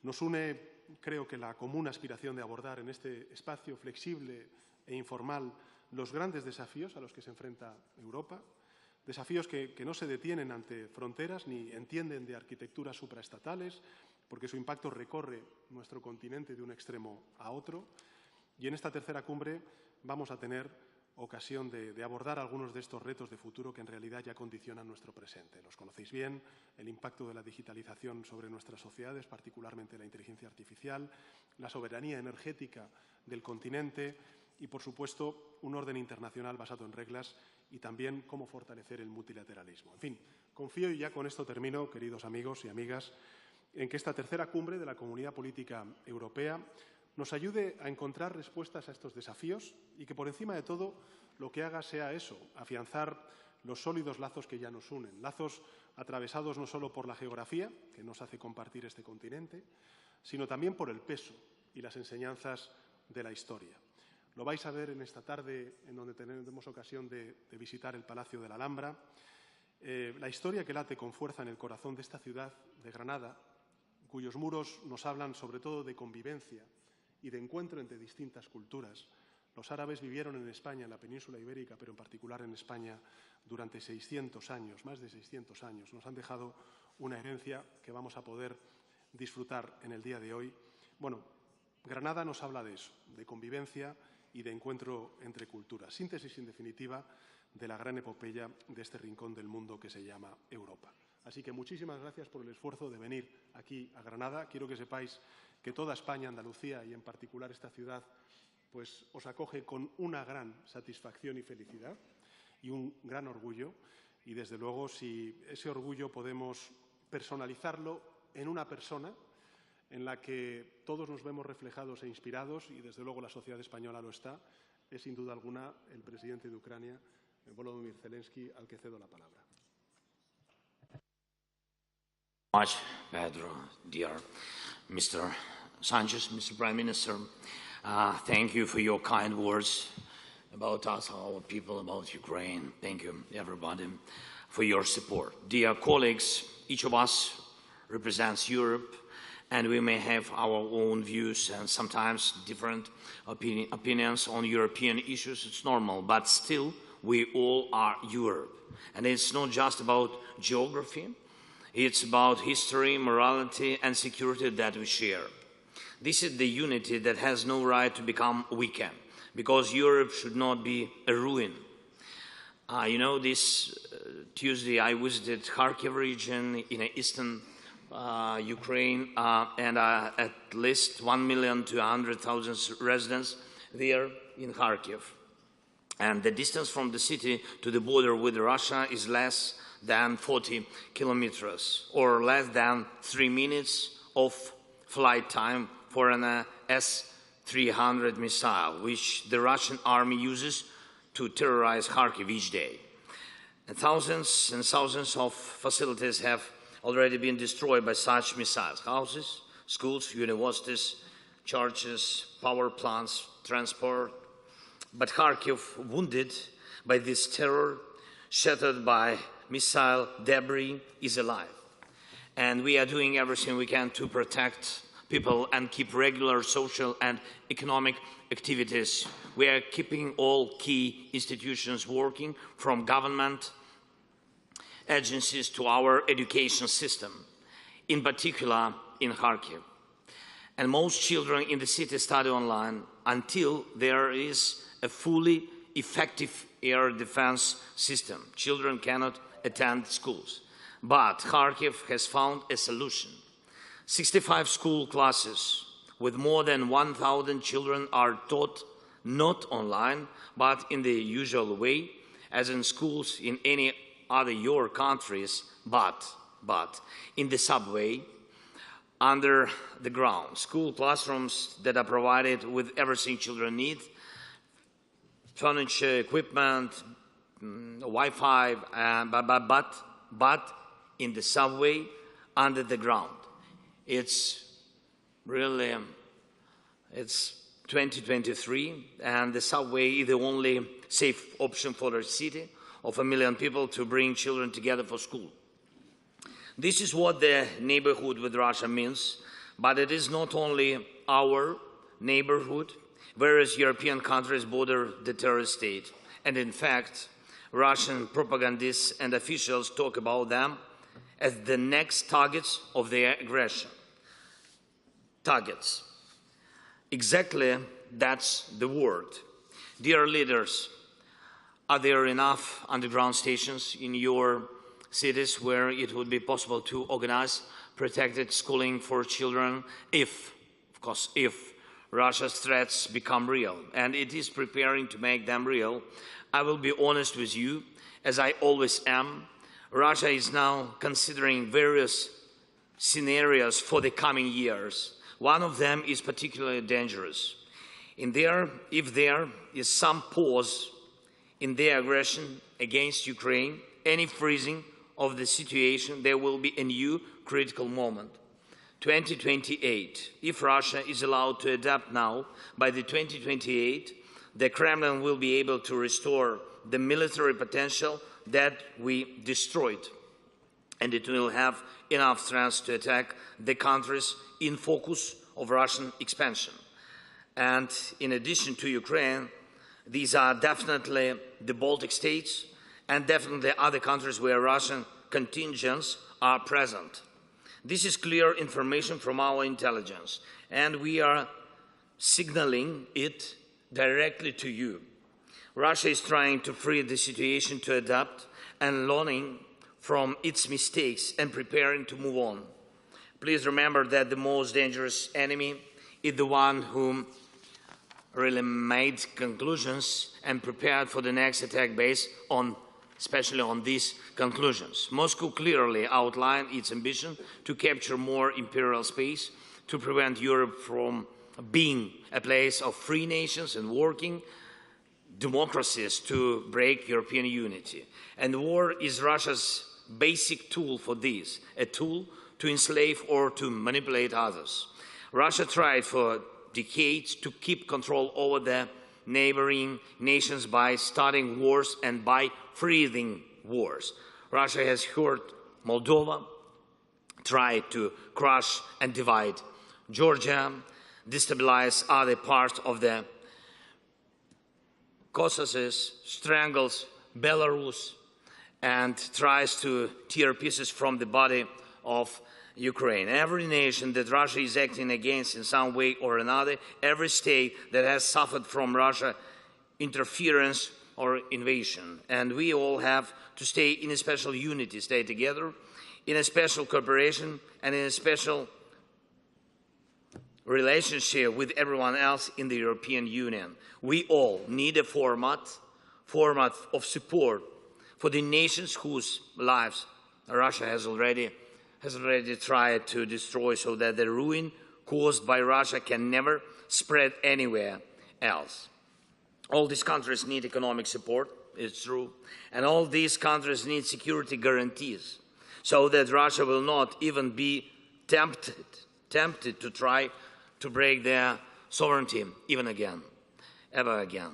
Nos une, creo que, la común aspiración de abordar en este espacio flexible e informal los grandes desafíos a los que se enfrenta Europa, desafíos que no se detienen ante fronteras ni entienden de arquitecturas supraestatales, porque su impacto recorre nuestro continente de un extremo a otro. Y en esta tercera cumbre vamos a tener ocasión de abordar algunos de estos retos de futuro que en realidad ya condicionan nuestro presente. Los conocéis bien, el impacto de la digitalización sobre nuestras sociedades, particularmente la inteligencia artificial, la soberanía energética del continente y, por supuesto, un orden internacional basado en reglas y también cómo fortalecer el multilateralismo. En fin, confío, y ya con esto termino, queridos amigos y amigas, en que esta tercera cumbre de la Comunidad Política Europea nos ayude a encontrar respuestas a estos desafíos y que, por encima de todo, lo que haga sea eso, afianzar los sólidos lazos que ya nos unen, lazos atravesados no solo por la geografía, que nos hace compartir este continente, sino también por el peso y las enseñanzas de la historia. Lo vais a ver en esta tarde, en donde tenemos ocasión de visitar el Palacio de la Alhambra, la historia que late con fuerza en el corazón de esta ciudad, de Granada, cuyos muros nos hablan sobre todo de convivencia y de encuentro entre distintas culturas, Los árabes vivieron en España, en la península ibérica, pero en particular en España, durante 600 años, más de 600 años. Nos han dejado una herencia que vamos a poder disfrutar en el día de hoy. Bueno, Granada nos habla de eso, de convivencia y de encuentro entre culturas. Síntesis, en definitiva, de la gran epopeya de este rincón del mundo que se llama Europa. Así que muchísimas gracias por el esfuerzo de venir aquí a Granada. Quiero que sepáis que toda España, Andalucía y en particular esta ciudad, pues os acoge con una gran satisfacción y felicidad y un gran orgullo. Y desde luego, si ese orgullo podemos personalizarlo en una persona en la que todos nos vemos reflejados e inspirados, y desde luego la sociedad española lo está, es sin duda alguna el presidente de Ucrania, Volodímir Zelenski, al que cedo la palabra. Much, Pedro, dear Mr. Sánchez, Mr. Prime Minister, thank you for your kind words about us, our people, about Ukraine. Thank you, everybody, for your support. Dear colleagues, each of us represents Europe, and we may have our own views and sometimes different opinions on European issues. It's normal, but still, we all are Europe. And it's not just about geography, it's about history, morality, and security that we share. This is the unity that has no right to become weakened, because Europe should not be a ruin. You know, this Tuesday I visited Kharkiv region in eastern Ukraine, and at least 1,200,000 residents there in Kharkiv. And the distance from the city to the border with Russia is less than 40 kilometers, or less than 3 minutes of flight time for an S-300 missile, which the Russian army uses to terrorize Kharkiv each day. And thousands of facilities have already been destroyed by such missiles: houses, schools, universities, churches, power plants, transport. But Kharkiv, wounded by this terror, shattered by missile debris, is alive. And we are doing everything we can to protect people and keep regular social and economic activities. We are keeping all key institutions working, from government agencies to our education system, in particular in Kharkiv. And most children in the city study online until there is a fully effective air defense system. Children cannot attend schools. But Kharkiv has found a solution. 65 school classes with more than 1,000 children are taught not online, but in the usual way, as in schools in any other your countries, but in the subway, under the ground. School classrooms that are provided with everything children need: furniture, equipment, Wi-Fi, but in the subway, under the ground. It's really, it's 2023, and the subway is the only safe option for a city of 1 million people to bring children together for school. This is what the neighborhood with Russia means, but it is not only our neighborhood. Various European countries border the terrorist state, and in fact, Russian propagandists and officials talk about them as the next targets of their aggression. Targets. Exactly, that's the word. Dear leaders, are there enough underground stations in your cities where it would be possible to organize protected schooling for children if, of course, if Russia's threats become real? And it is preparing to make them real. I will be honest with you, as I always am. Russia is now considering various scenarios for the coming years. One of them is particularly dangerous. If there is some pause in their aggression against Ukraine, any freezing of the situation, there will be a new critical moment. 2028. If Russia is allowed to adapt now, by the 2028, the Kremlin will be able to restore the military potential that we destroyed, and it will have enough strength to attack the countries in focus of Russian expansion. And in addition to Ukraine, These are definitely the Baltic states and definitely other countries where Russian contingents are present. This is clear information from our intelligence, and we are signaling it directly to you. Russia is trying to free the situation to adapt and learning from its mistakes and preparing to move on. Please remember that the most dangerous enemy is the one who really made conclusions and prepared for the next attack based on, especially on these conclusions. Moscow clearly outlined its ambition to capture more imperial space, to prevent Europe from being a place of free nations and working democracies to break European unity. And war is Russia's basic tool for this, a tool to enslave or to manipulate others. Russia tried for decades to keep control over the neighboring nations by starting wars and by freezing wars. Russia has hurt Moldova, tried to crush and divide Georgia, destabilize other parts of the Caucasus, strangles Belarus, and tries to tear pieces from the body of Ukraine. Every nation that Russia is acting against in some way or another, every state that has suffered from Russia interference or invasion. And we all have to stay in a special unity, stay together, in a special cooperation, and in a special relationship with everyone else in the European Union. We all need a format of support for the nations whose lives Russia has already tried to destroy, so that the ruin caused by Russia can never spread anywhere else. All these countries need economic support, it's true, and all these countries need security guarantees, so that Russia will not even be tempted to try to break their sovereignty ever again.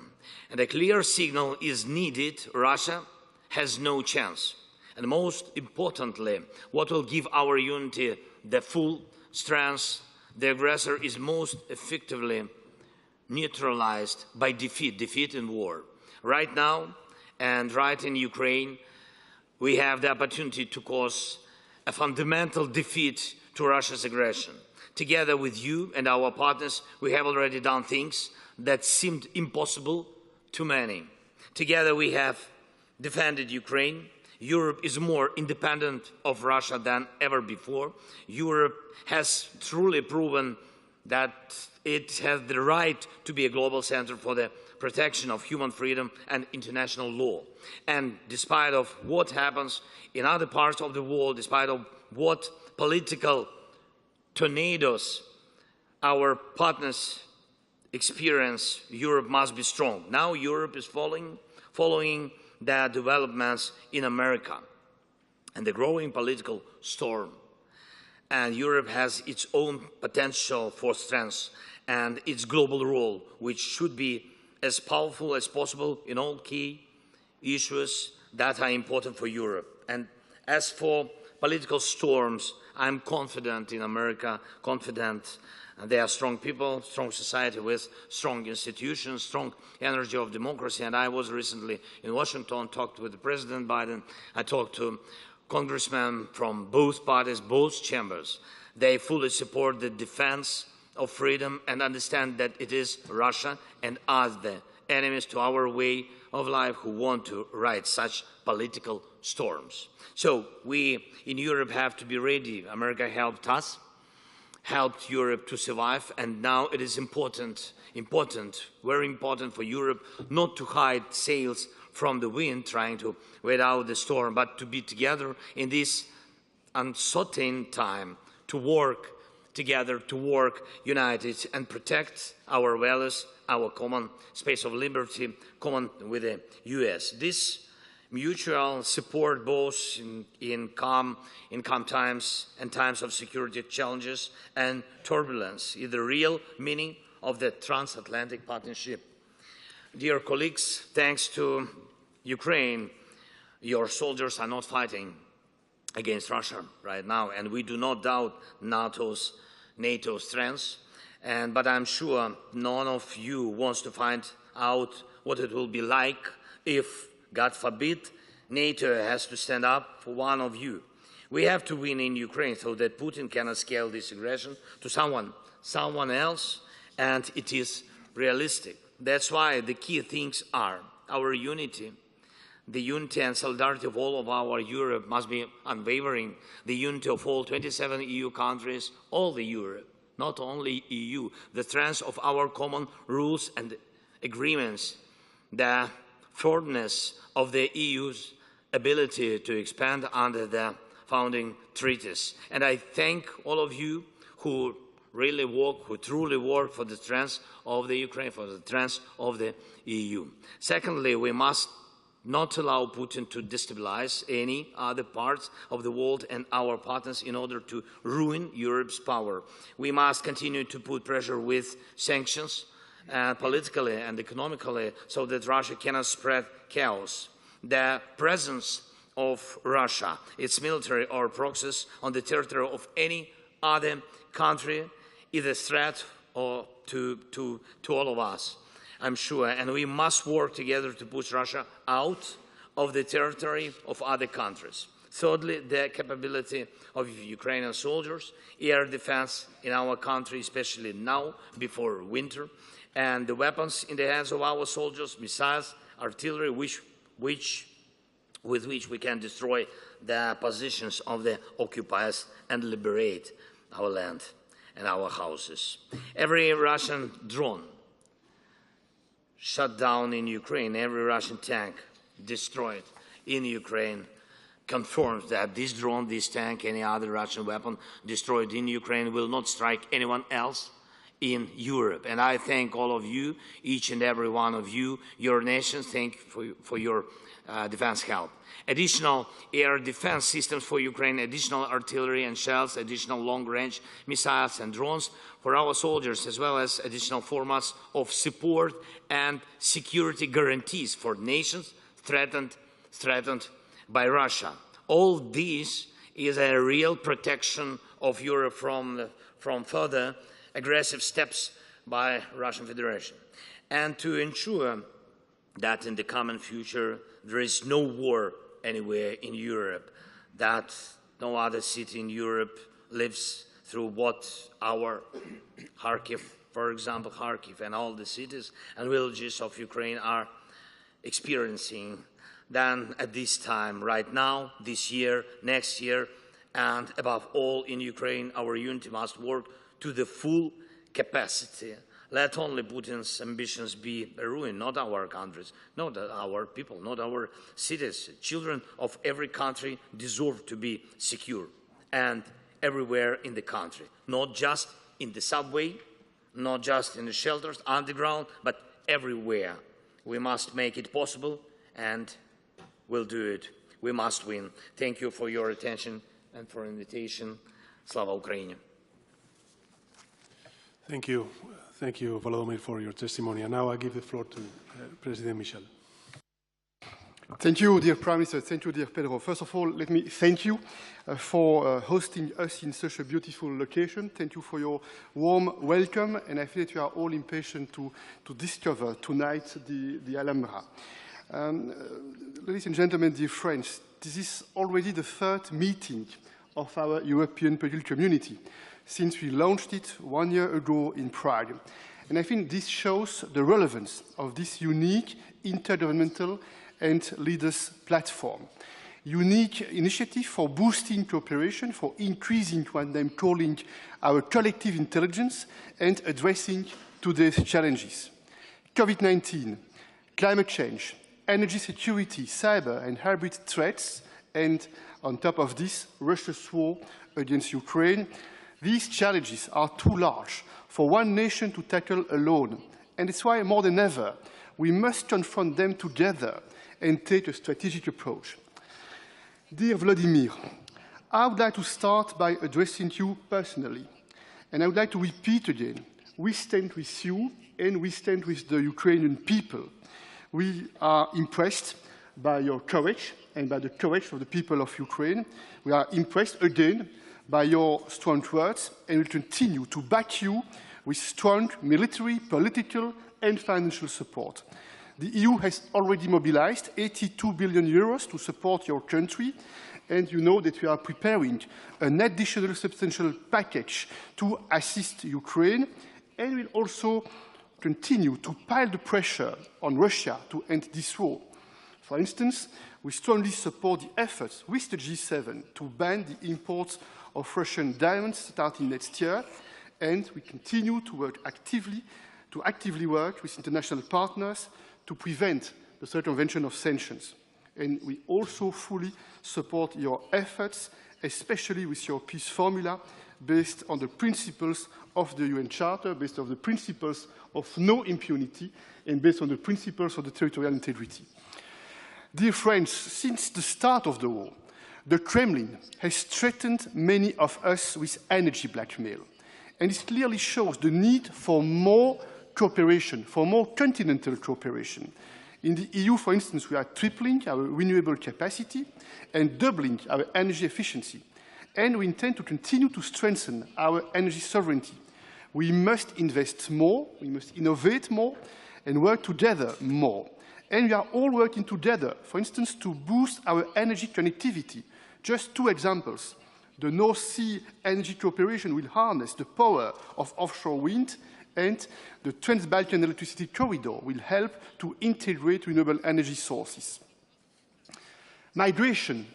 And a clear signal is needed. Russia has no chance. And most importantly, what will give our unity the full strength, the aggressor is most effectively neutralized by defeat in war. Right now, and right in Ukraine, we have the opportunity to cause a fundamental defeat to Russia's aggression. Together with you and our partners, we have already done things that seemed impossible to many. Together we have defended Ukraine. Europe is more independent of Russia than ever before. Europe has truly proven that it has the right to be a global center for the protection of human freedom and international law. And despite of what happens in other parts of the world, despite of what political tornadoes our partners experience, Europe must be strong. Now Europe is following the developments in America and the growing political storm. And Europe has its own potential for strength and its global role, which should be as powerful as possible in all key issues that are important for Europe. And as for political storms, I'm confident in America, confident they are strong people, strong society with strong institutions, strong energy of democracy. And I was recently in Washington, talked with President Biden. I talked to congressmen from both parties, both chambers. They fully support the defense of freedom and understand that it is Russia and us, the enemies to our way of life, who want to ride such political storms. So we in Europe have to be ready. America helped us, helped Europe to survive, and now it is important, very important for Europe not to hide sails from the wind, trying to wait out the storm, but to be together in this uncertain time, to work together, to work united and protect our values, our common space of liberty, common with the US. This mutual support, both in calm times and times of security challenges and turbulence, is the real meaning of the transatlantic partnership. Dear colleagues, thanks to Ukraine, your soldiers are not fighting against Russia right now, and we do not doubt NATO's strength. But I'm sure none of you wants to find out what it will be like if, God forbid, NATO has to stand up for one of you. We have to win in Ukraine so that Putin cannot scale this aggression to someone else, and it is realistic. That's why the key things are our unity. The unity and solidarity of all of our Europe must be unwavering. The unity of all 27 EU countries, all the Europe, not only EU. The strength of our common rules and agreements. The firmness of the EU's ability to expand under the founding treaties. And I thank all of you who really work, who truly work for the strength of the Ukraine, for the strength of the EU. Secondly, we must not allow Putin to destabilize any other parts of the world and our partners in order to ruin Europe's power. We must continue to put pressure with sanctions, politically and economically, so that Russia cannot spread chaos. The presence of Russia, its military or proxies on the territory of any other country is a threat to all of us, I'm sure, and we must work together to push Russia out of the territory of other countries. Thirdly, the capability of Ukrainian soldiers, air defense in our country, especially now, before winter, and the weapons in the hands of our soldiers, missiles, artillery, with which we can destroy the positions of the occupiers and liberate our land and our houses. Every Russian drone shut down in Ukraine, every Russian tank destroyed in Ukraine confirms that this drone, this tank, any other Russian weapon destroyed in Ukraine will not strike anyone else in Europe. And I thank all of you, each and every one of you, your nations, thank you for your defense help. Additional air defense systems for Ukraine, additional artillery and shells, additional long-range missiles and drones for our soldiers, as well as additional formats of support and security guarantees for nations threatened by Russia. All this is a real protection of Europe from further aggressive steps by Russian Federation. And to ensure that in the common future there is no war anywhere in Europe, that no other city in Europe lives through what our Kharkiv, for example, Kharkiv and all the cities and villages of Ukraine are experiencing, then at this time, right now, this year, next year, and above all in Ukraine, our unity must work to the full capacity. Let only Putin's ambitions be a ruin, not our countries, not our people, not our cities. Children of every country deserve to be secure, and everywhere in the country, not just in the subway, not just in the shelters, underground, but everywhere. We must make it possible, and we'll do it. We must win. Thank you for your attention and for invitation. Slava Ukraini. Thank you. Thank you, Volodymyr, for your testimony. And now I give the floor to President Michel. Thank you, dear Prime Minister. Thank you, dear Pedro. First of all, let me thank you for hosting us in such a beautiful location. Thank you for your warm welcome, and I feel that you are all impatient to discover tonight the Alhambra. Ladies and gentlemen, dear friends, this is already the third meeting of our European political community since we launched it 1 year ago in Prague. And I think this shows the relevance of this unique intergovernmental and leaders platform. Unique initiative for boosting cooperation, for increasing what I'm calling our collective intelligence and addressing today's challenges. COVID-19, climate change, energy security, cyber and hybrid threats, and on top of this, Russia's war against Ukraine. These challenges are too large for one nation to tackle alone, and it's why more than ever we must confront them together and take a strategic approach. Dear Volodymyr, I would like to start by addressing you personally, and I would like to repeat again, we stand with you and we stand with the Ukrainian people. We are impressed by your courage and by the courage of the people of Ukraine. We are impressed again by your strong words, and will continue to back you with strong military, political, and financial support. The EU has already mobilized 82 billion euros to support your country, and you know that we are preparing an additional substantial package to assist Ukraine, and will also continue to pile the pressure on Russia to end this war. For instance, we strongly support the efforts with the G7 to ban the imports of Russian diamonds starting next year, and we continue to work actively work with international partners to prevent the circumvention of sanctions. And we also fully support your efforts, especially with your peace formula, based on the principles of the UN Charter, based on the principles of no impunity, and based on the principles of the territorial integrity. Dear friends, since the start of the war, the Kremlin has threatened many of us with energy blackmail. And this clearly shows the need for more cooperation, for more continental cooperation. In the EU, for instance, we are tripling our renewable capacity and doubling our energy efficiency. And we intend to continue to strengthen our energy sovereignty. We must invest more, we must innovate more, and work together more. And we are all working together, for instance, to boost our energy connectivity. Just two examples. The North Sea Energy Cooperation will harness the power of offshore wind, and the Trans-Balkan Electricity Corridor will help to integrate renewable energy sources. Migration.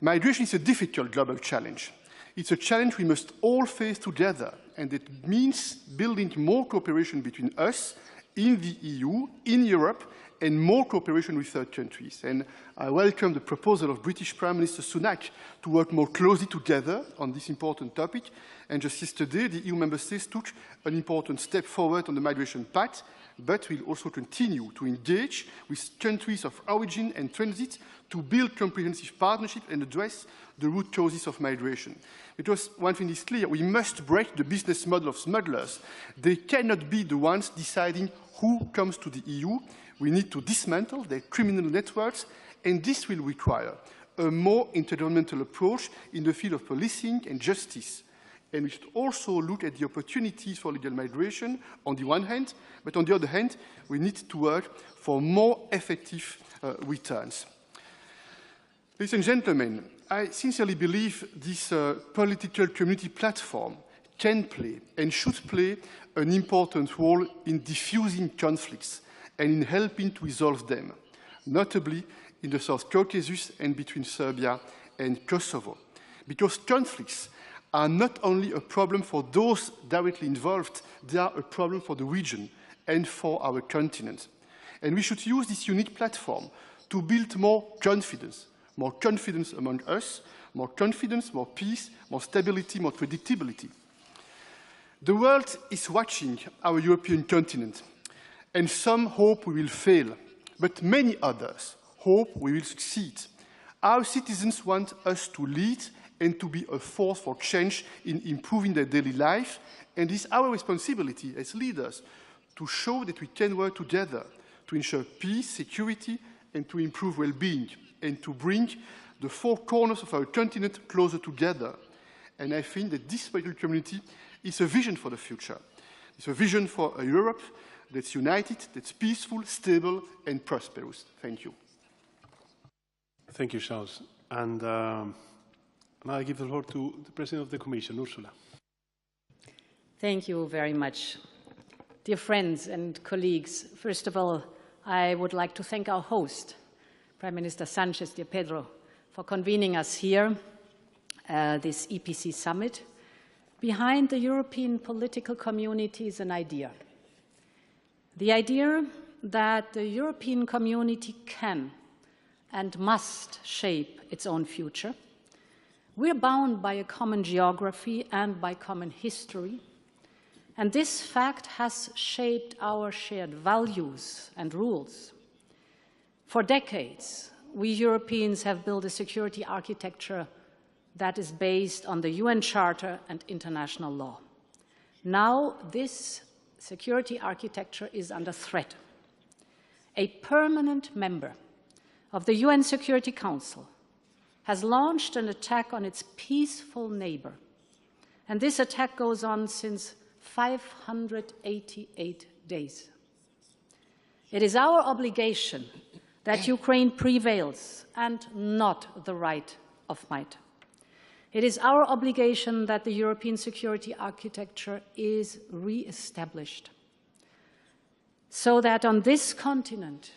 Migration is a difficult global challenge. It's a challenge we must all face together, and it means building more cooperation between us in the EU, in Europe, and more cooperation with third countries. And I welcome the proposal of British Prime Minister Sunak to work more closely together on this important topic. And just yesterday, the EU member states took an important step forward on the migration pact, but will also continue to engage with countries of origin and transit to build comprehensive partnerships and address the root causes of migration. Because one thing is clear, we must break the business model of smugglers. They cannot be the ones deciding who comes to the EU. We need to dismantle their criminal networks, and this will require a more intergovernmental approach in the field of policing and justice. And we should also look at the opportunities for legal migration on the one hand, but on the other hand, we need to work for more effective returns. Ladies and gentlemen, I sincerely believe this political community platform can play and should play an important role in diffusing conflicts and in helping to resolve them, notably in the South Caucasus and between Serbia and Kosovo. Because conflicts are not only a problem for those directly involved, they are a problem for the region and for our continent. And we should use this unique platform to build more confidence among us, more confidence, more peace, more stability, more predictability. The world is watching our European continent, and some hope we will fail, but many others hope we will succeed. Our citizens want us to lead and to be a force for change in improving their daily life, and it is our responsibility as leaders to show that we can work together to ensure peace, security, and to improve well-being, and to bring the four corners of our continent closer together. And I think that this political community is a vision for the future. It's a vision for a Europe that's united, that's peaceful, stable, and prosperous. Thank you. Thank you, Charles. And now I give the floor to the President of the Commission, Ursula. Thank you very much. Dear friends and colleagues, first of all, I would like to thank our host, Prime Minister Sanchez, dear Pedro, for convening us here, this EPC summit. Behind the European political community is an idea. The idea that the European community can and must shape its own future. We're bound by a common geography and by common history, and this fact has shaped our shared values and rules. For decades, we Europeans have built a security architecture that is based on the UN Charter and international law. Now, this security architecture is under threat. A permanent member of the UN Security Council has launched an attack on its peaceful neighbor, and this attack goes on since 588 days. It is our obligation that Ukraine prevails and not the right of might. It is our obligation that the European security architecture is re-established so that on this continent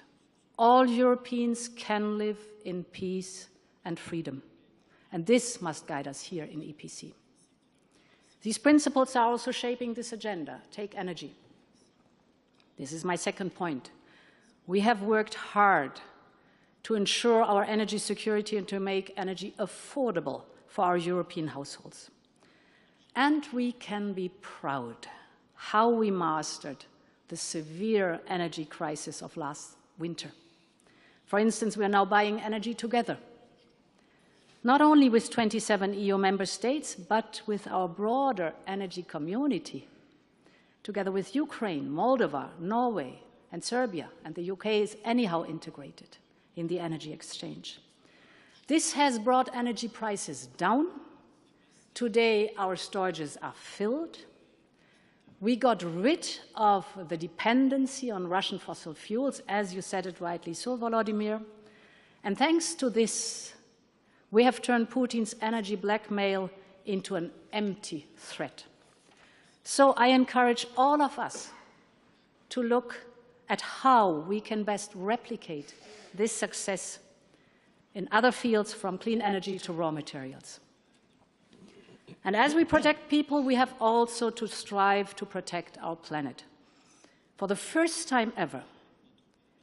all Europeans can live in peace and freedom. And this must guide us here in EPC. These principles are also shaping this agenda. Take energy. This is my second point. We have worked hard to ensure our energy security and to make energy affordable for our European households. And we can be proud how we mastered the severe energy crisis of last winter. For instance, we are now buying energy together, not only with 27 EU member states, but with our broader energy community, together with Ukraine, Moldova, Norway, and Serbia, and the UK is anyhow integrated in the energy exchange. This has brought energy prices down. Today, our storages are filled. We got rid of the dependency on Russian fossil fuels, as you said it rightly so, Volodymyr. And thanks to this, we have turned Putin's energy blackmail into an empty threat. So I encourage all of us to look at how we can best replicate this success in other fields, from clean energy to raw materials. And as we protect people, we have also to strive to protect our planet. For the first time ever,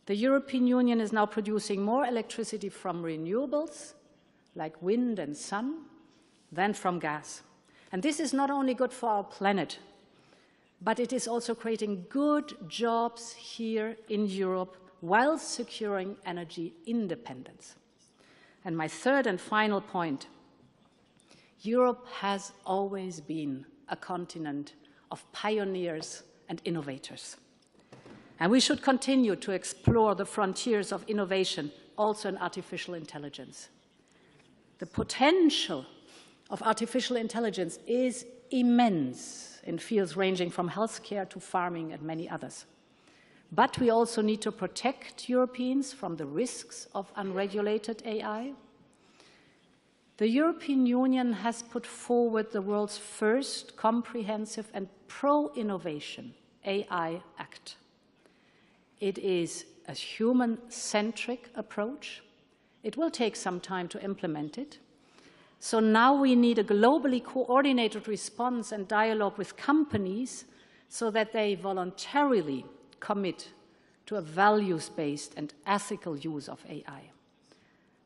the European Union is now producing more electricity from renewables, like wind and sun, than from gas. And this is not only good for our planet, but it is also creating good jobs here in Europe while securing energy independence. And my third and final point, Europe has always been a continent of pioneers and innovators. And we should continue to explore the frontiers of innovation, also in artificial intelligence. The potential of artificial intelligence is immense in fields ranging from healthcare to farming and many others. But we also need to protect Europeans from the risks of unregulated AI. The European Union has put forward the world's first comprehensive and pro-innovation AI Act. It is a human-centric approach. It will take some time to implement it. So now we need a globally coordinated response and dialogue with companies so that they voluntarily commit to a values-based and ethical use of AI.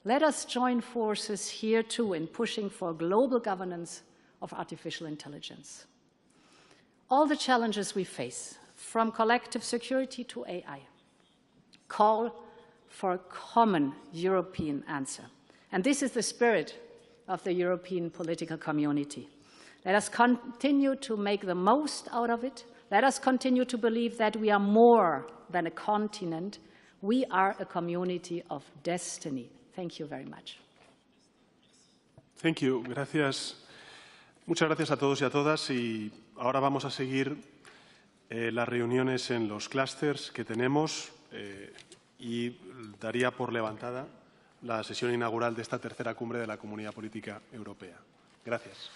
Let us join forces here too in pushing for global governance of artificial intelligence. All the challenges we face, from collective security to AI, call for a common European answer. And this is the spirit of the European political community. Let us continue to make the most out of it. Let us continue to believe that we are more than a continent. We are a community of destiny. Thank you very much. Thank you. Gracias. Muchas gracias a todos y a todas. Y ahora vamos a seguir las reuniones en los clústeres que tenemos y daría por levantada la sesión inaugural de esta tercera cumbre de la Comunidad Política Europea. Gracias.